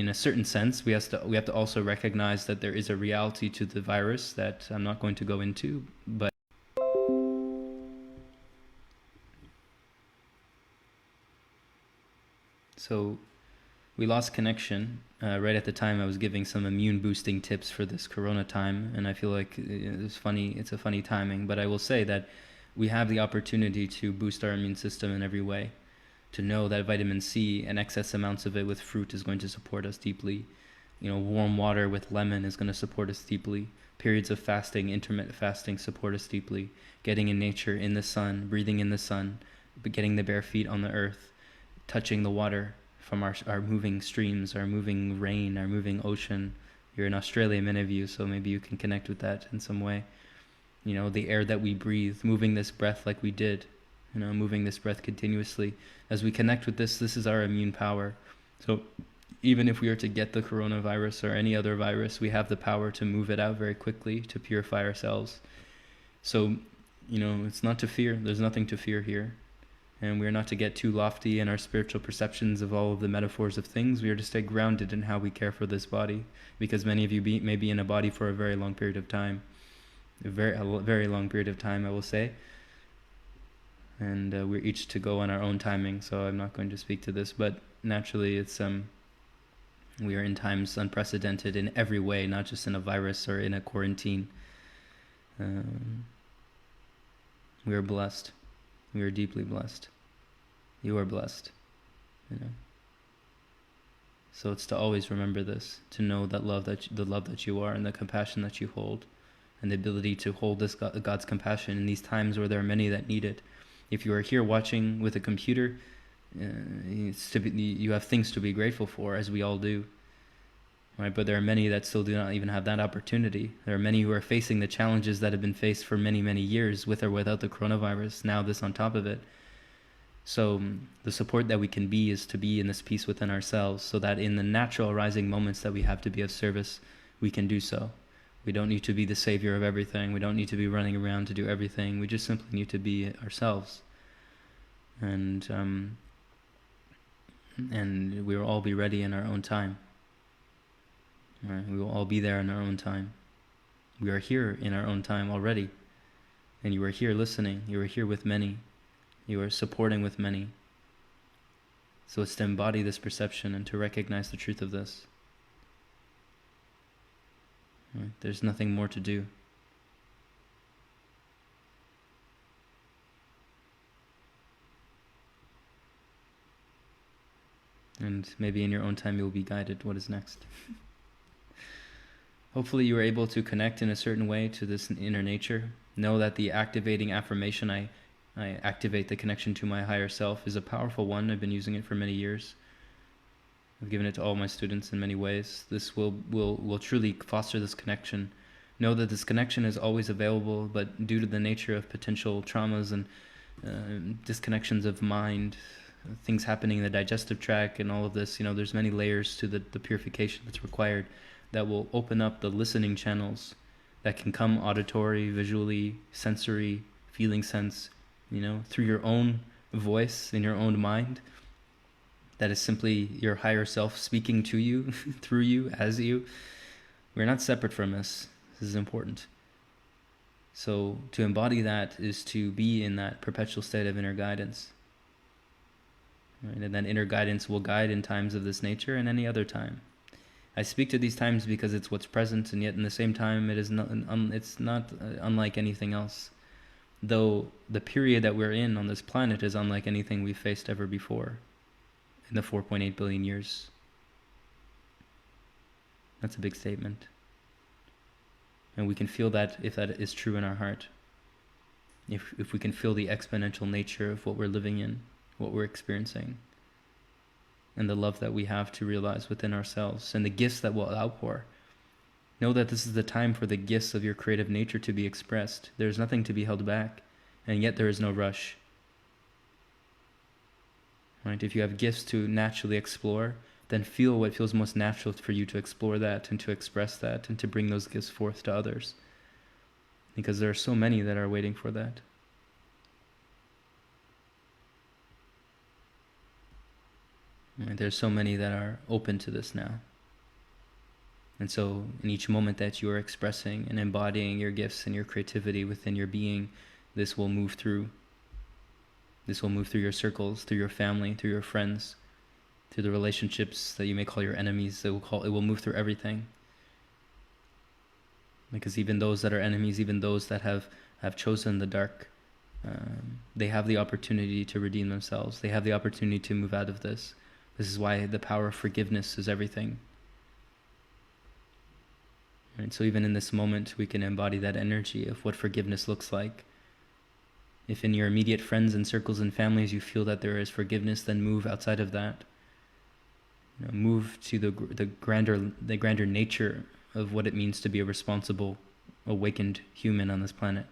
a certain sense, we have to also recognize that there is a reality to the virus that I'm not going to go into, but so we lost connection right at the time I was giving some immune boosting tips for this corona time, and I feel like it's a funny timing, but I will say that we have the opportunity to boost our immune system in every way. To know that vitamin C and excess amounts of it with fruit is going to support us deeply. Warm water with lemon is going to support us deeply. Periods of fasting, intermittent fasting support us deeply. Getting in nature, in the sun, breathing in the sun, but getting the bare feet on the earth, touching the water from our moving streams, our moving rain, our moving ocean. You're in Australia, many of you, so maybe you can connect with that in some way. The air that we breathe, moving this breath like we did, moving this breath continuously. As we connect with this is our immune power. So even if we are to get the coronavirus or any other virus, we have the power to move it out very quickly, to purify ourselves. So, it's not to fear. There's nothing to fear here. And we're not to get too lofty in our spiritual perceptions of all of the metaphors of things. We are to stay grounded in how we care for this body, because many of you may be in a body for a very long period of time. A very long period of time, I will say. And we're each to go on our own timing, so I'm not going to speak to this, but naturally it's we are in times unprecedented in every way, not just in a virus or in a quarantine. We are blessed. We are deeply blessed. You are blessed. So it's to always remember this, to know that the love that you are and the compassion that you hold, and the ability to hold this God's compassion in these times where there are many that need it. If you are here watching with a computer, you have things to be grateful for, as we all do. Right? But there are many that still do not even have that opportunity. There are many who are facing the challenges that have been faced for many, many years, with or without the coronavirus, now this on top of it. So the support that we can be is to be in this peace within ourselves, so that in the natural arising moments that we have to be of service, we can do so. We don't need to be the savior of everything. We don't need to be running around to do everything. We just simply need to be ourselves. And we will all be ready in our own time. Right? We will all be there in our own time. We are here in our own time already. And you are here listening. You are here with many. You are supporting with many. So it's to embody this perception and to recognize the truth of this. Right? There's nothing more to do. And maybe in your own time you'll be guided what is next. Hopefully you are able to connect in a certain way to this inner nature. Know that the activating affirmation, I activate the connection to my higher self, is a powerful one. I've been using it for many years. I've given it to all my students in many ways. This will truly foster this connection. Know that this connection is always available, but due to the nature of potential traumas and disconnections of mind, things happening in the digestive tract and all of this. There's many layers to the purification that's required that will open up the listening channels that can come auditory, visually, sensory, feeling sense, through your own voice in your own mind. That is simply your higher self speaking to you, through you, as you. We're not separate from this. This is important. So to embody that is to be in that perpetual state of inner guidance. Right? And that inner guidance will guide in times of this nature and any other time. I speak to these times because it's what's present, and yet in the same time it is not. It's not unlike anything else. Though the period that we're in on this planet is unlike anything we've faced ever before in the 4.8 billion years. That's a big statement. And we can feel that if that is true in our heart. If we can feel the exponential nature of what we're living in, what we're experiencing, and the love that we have to realize within ourselves, and the gifts that will outpour. Know that this is the time for the gifts of your creative nature to be expressed. There's nothing to be held back, and yet there is no rush. Right? If you have gifts to naturally explore, then feel what feels most natural for you to explore that and to express that and to bring those gifts forth to others. Because there are so many that are waiting for that. Right? There's so many that are open to this now. And so in each moment that you are expressing and embodying your gifts and your creativity within your being, this will move through. This will move through your circles, through your family, through your friends, through the relationships that you may call your enemies. It will move through everything. Because even those that are enemies, even those that have chosen the dark, they have the opportunity to redeem themselves. They have the opportunity to move out of this. This is why the power of forgiveness is everything. Right? So even in this moment, we can embody that energy of what forgiveness looks like. If in your immediate friends and circles and families you feel that there is forgiveness, then move outside of that. Move to the grander nature of what it means to be a responsible, awakened human on this planet.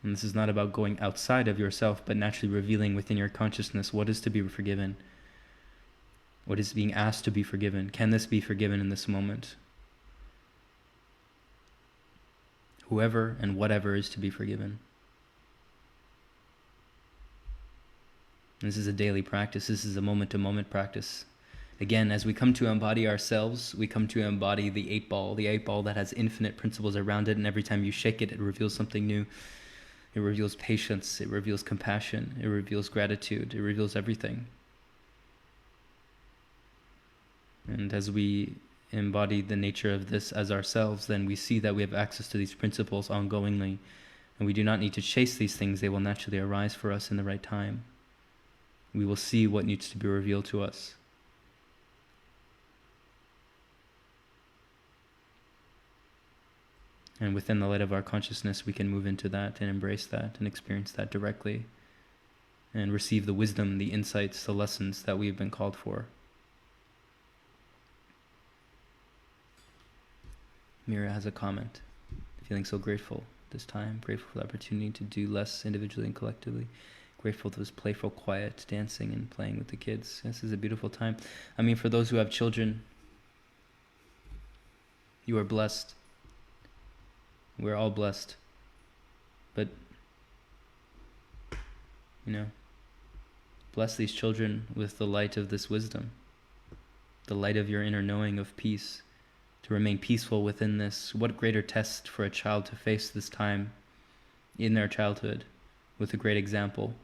And this is not about going outside of yourself, but naturally revealing within your consciousness what is to be forgiven. What is being asked to be forgiven? Can this be forgiven in this moment? Whoever and whatever is to be forgiven. This is a daily practice. This is a moment-to-moment practice. Again, as we come to embody ourselves, we come to embody the 8-ball that has infinite principles around it, and every time you shake it, it reveals something new. It reveals patience, it reveals compassion, it reveals gratitude, it reveals everything. And as we embody the nature of this as ourselves, then we see that we have access to these principles ongoingly, and we do not need to chase these things. They will naturally arise for us in the right time. We will see what needs to be revealed to us. And within the light of our consciousness, we can move into that and embrace that and experience that directly and receive the wisdom, the insights, the lessons that we've been called for. Mira has a comment. Feeling so grateful this time, grateful for the opportunity to do less individually and collectively. Grateful for this playful, quiet dancing and playing with the kids. This is a beautiful time. I mean, for those who have children, you are blessed. We're all blessed. But, bless these children with the light of this wisdom, the light of your inner knowing of peace, to remain peaceful within this. What greater test for a child to face this time in their childhood with a great example.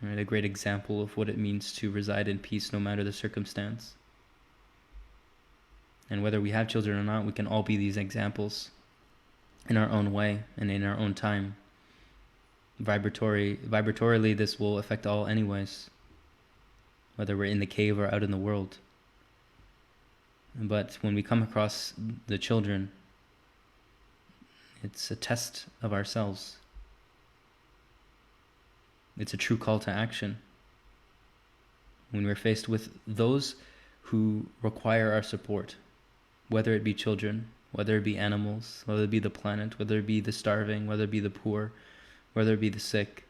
Right, a great example of what it means to reside in peace no matter the circumstance. And whether we have children or not, we can all be these examples in our own way and in our own time. Vibratorily, this will affect all anyways, whether we're in the cave or out in the world. But when we come across the children, it's a test of ourselves. It's a true call to action. When we're faced with those who require our support, whether it be children, whether it be animals, whether it be the planet, whether it be the starving, whether it be the poor, whether it be the sick,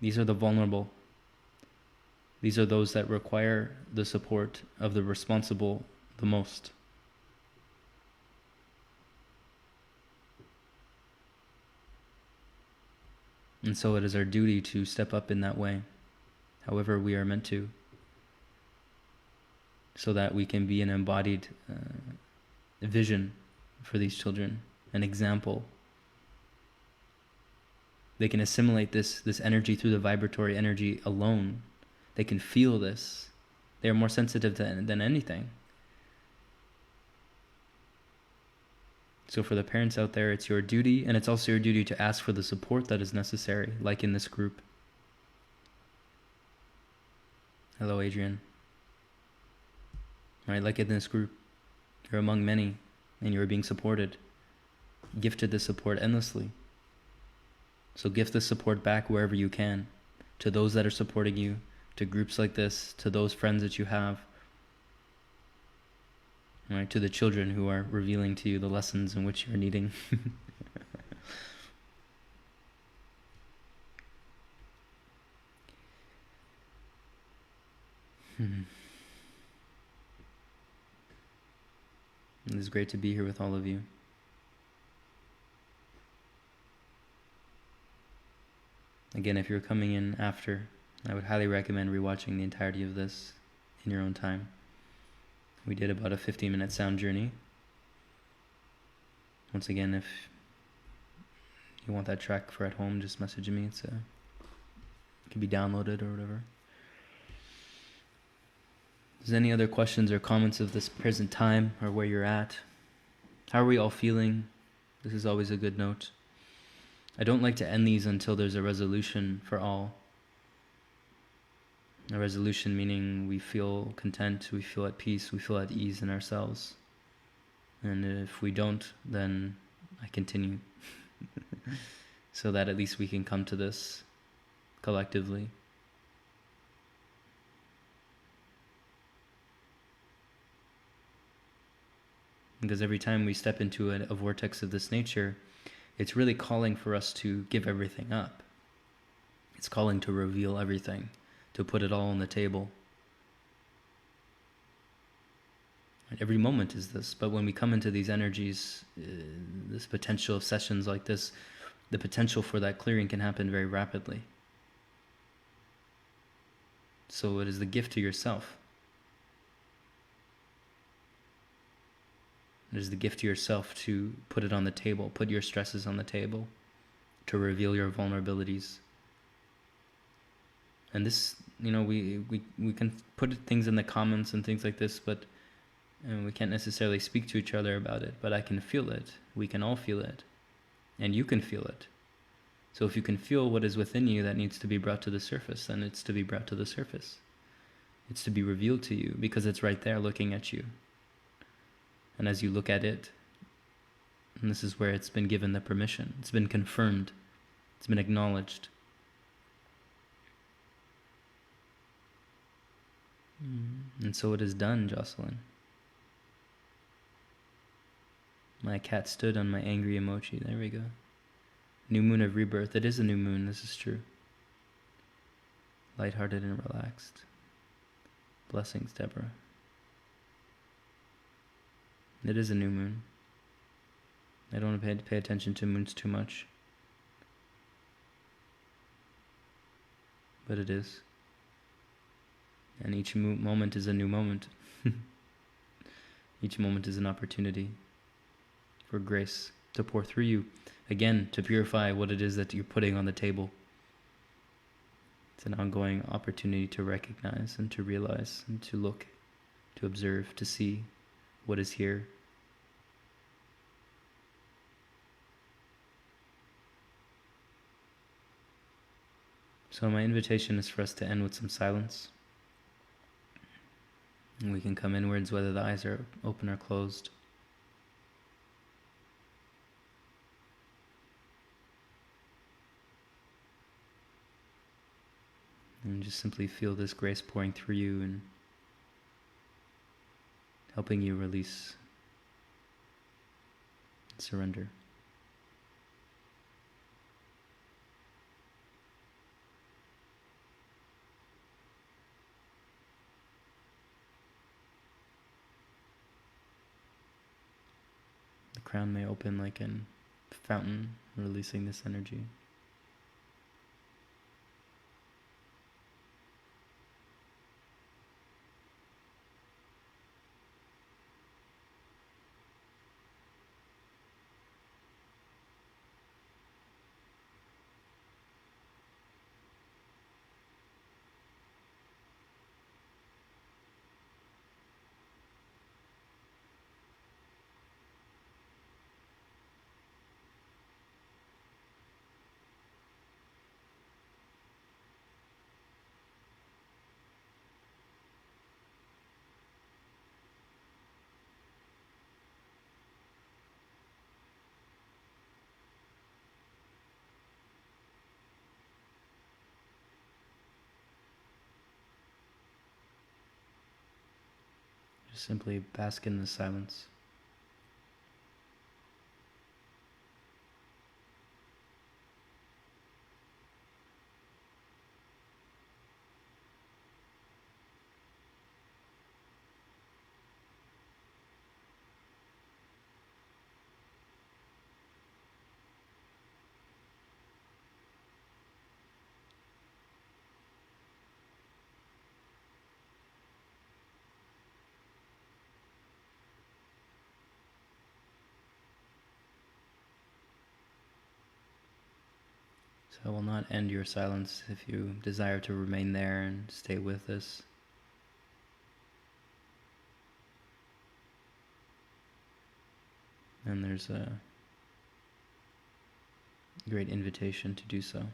These are the vulnerable. These are those that require the support of the responsible the most. And so it is our duty to step up in that way, however we are meant to, so that we can be an embodied vision for these children, an example. They can assimilate this energy through the vibratory energy alone. They can feel this. They are more sensitive than anything. So for the parents out there, it's your duty, and it's also your duty to ask for the support that is necessary, like in this group. Hello, Adrian. Right, like in this group, you're among many, and you're being supported, gifted the support endlessly. So gift the support back wherever you can, to those that are supporting you, to groups like this, to those friends that you have, right, to the children who are revealing to you the lessons in which you're needing. It is great to be here with all of you. Again, if you're coming in after, I would highly recommend rewatching the entirety of this in your own time. We did about a 15-minute sound journey. Once again, if you want that track for at home, just message me. It can be downloaded or whatever. Is there any other questions or comments of this present time or where you're at? How are we all feeling? This is always a good note. I don't like to end these until there's a resolution for all. A resolution meaning we feel content, we feel at peace, we feel at ease in ourselves. And if we don't, then I continue. So that at least we can come to this collectively. Because every time we step into a vortex of this nature, it's really calling for us to give everything up. It's calling to reveal everything, to put it all on the table. And every moment is this, but when we come into these energies, this potential of sessions like this, the potential for that clearing can happen very rapidly. So it is the gift to yourself. It is the gift to yourself to put it on the table, put your stresses on the table, to reveal your vulnerabilities. And this, we can put things in the comments and things like this, but we can't necessarily speak to each other about it. But I can feel it. We can all feel it. And you can feel it. So if you can feel what is within you that needs to be brought to the surface, then it's to be brought to the surface. It's to be revealed to you because it's right there looking at you. And as you look at it, and this is where it's been given the permission, it's been confirmed, it's been acknowledged. And so it is done, Jocelyn. My cat stood on my angry emoji. There we go. New moon of rebirth. It is a new moon, this is true. Lighthearted and relaxed. Blessings, Deborah. It is a new moon. I don't want to pay attention to moons too much. But it is. And each moment is a new moment. Each moment is an opportunity for grace to pour through you. Again, to purify what it is that you're putting on the table. It's an ongoing opportunity to recognize and to realize and to look, to observe, to see what is here. So my invitation is for us to end with some silence. And we can come inwards whether the eyes are open or closed. And just simply feel this grace pouring through you and helping you release, surrender. crown may open like a fountain, releasing this energy. Just simply bask in the silence. So I will not end your silence if you desire to remain there and stay with us. And there's a great invitation to do so.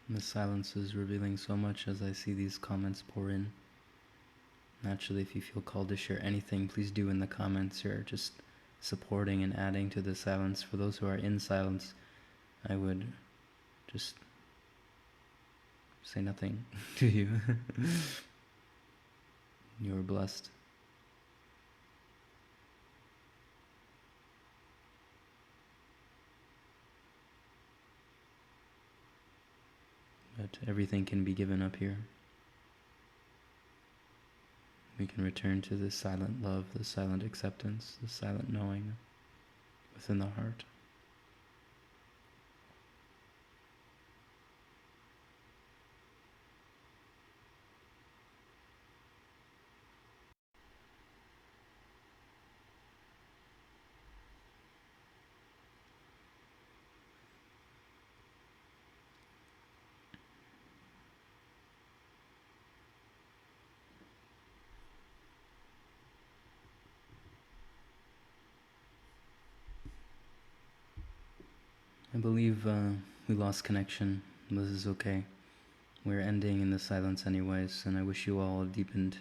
The silence is revealing so much as I see these comments pour in. Naturally, if you feel called to share anything, please do in the comments, or just supporting and adding to the silence. For those who are in silence, I would just say nothing to you. You are blessed. But everything can be given up here. We can return to the silent love, the silent acceptance, the silent knowing within the heart. I believe we lost connection This is okay. We're ending in the silence anyways, and I wish you all a deepened,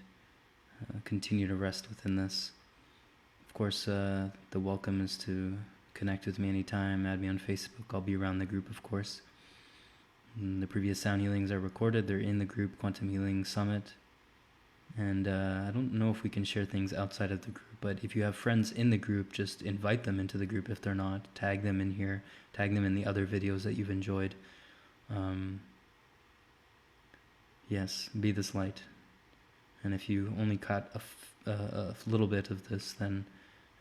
continue to rest within this. Of course, the welcome is to connect with me anytime, add me on Facebook. I'll be around the group, of course. And the previous sound healings are recorded. They're in the group Quantum Healing Summit. And I don't know if we can share things outside of the group, but if you have friends in the group, just invite them into the group if they're not. Tag them in here. Tag them in the other videos that you've enjoyed. Yes, be this light. And if you only caught a little bit of this, then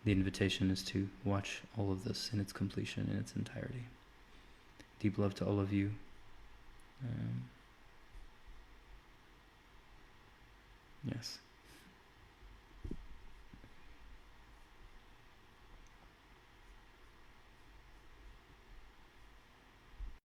the invitation is to watch all of this in its completion, in its entirety. Deep love to all of you. Yes.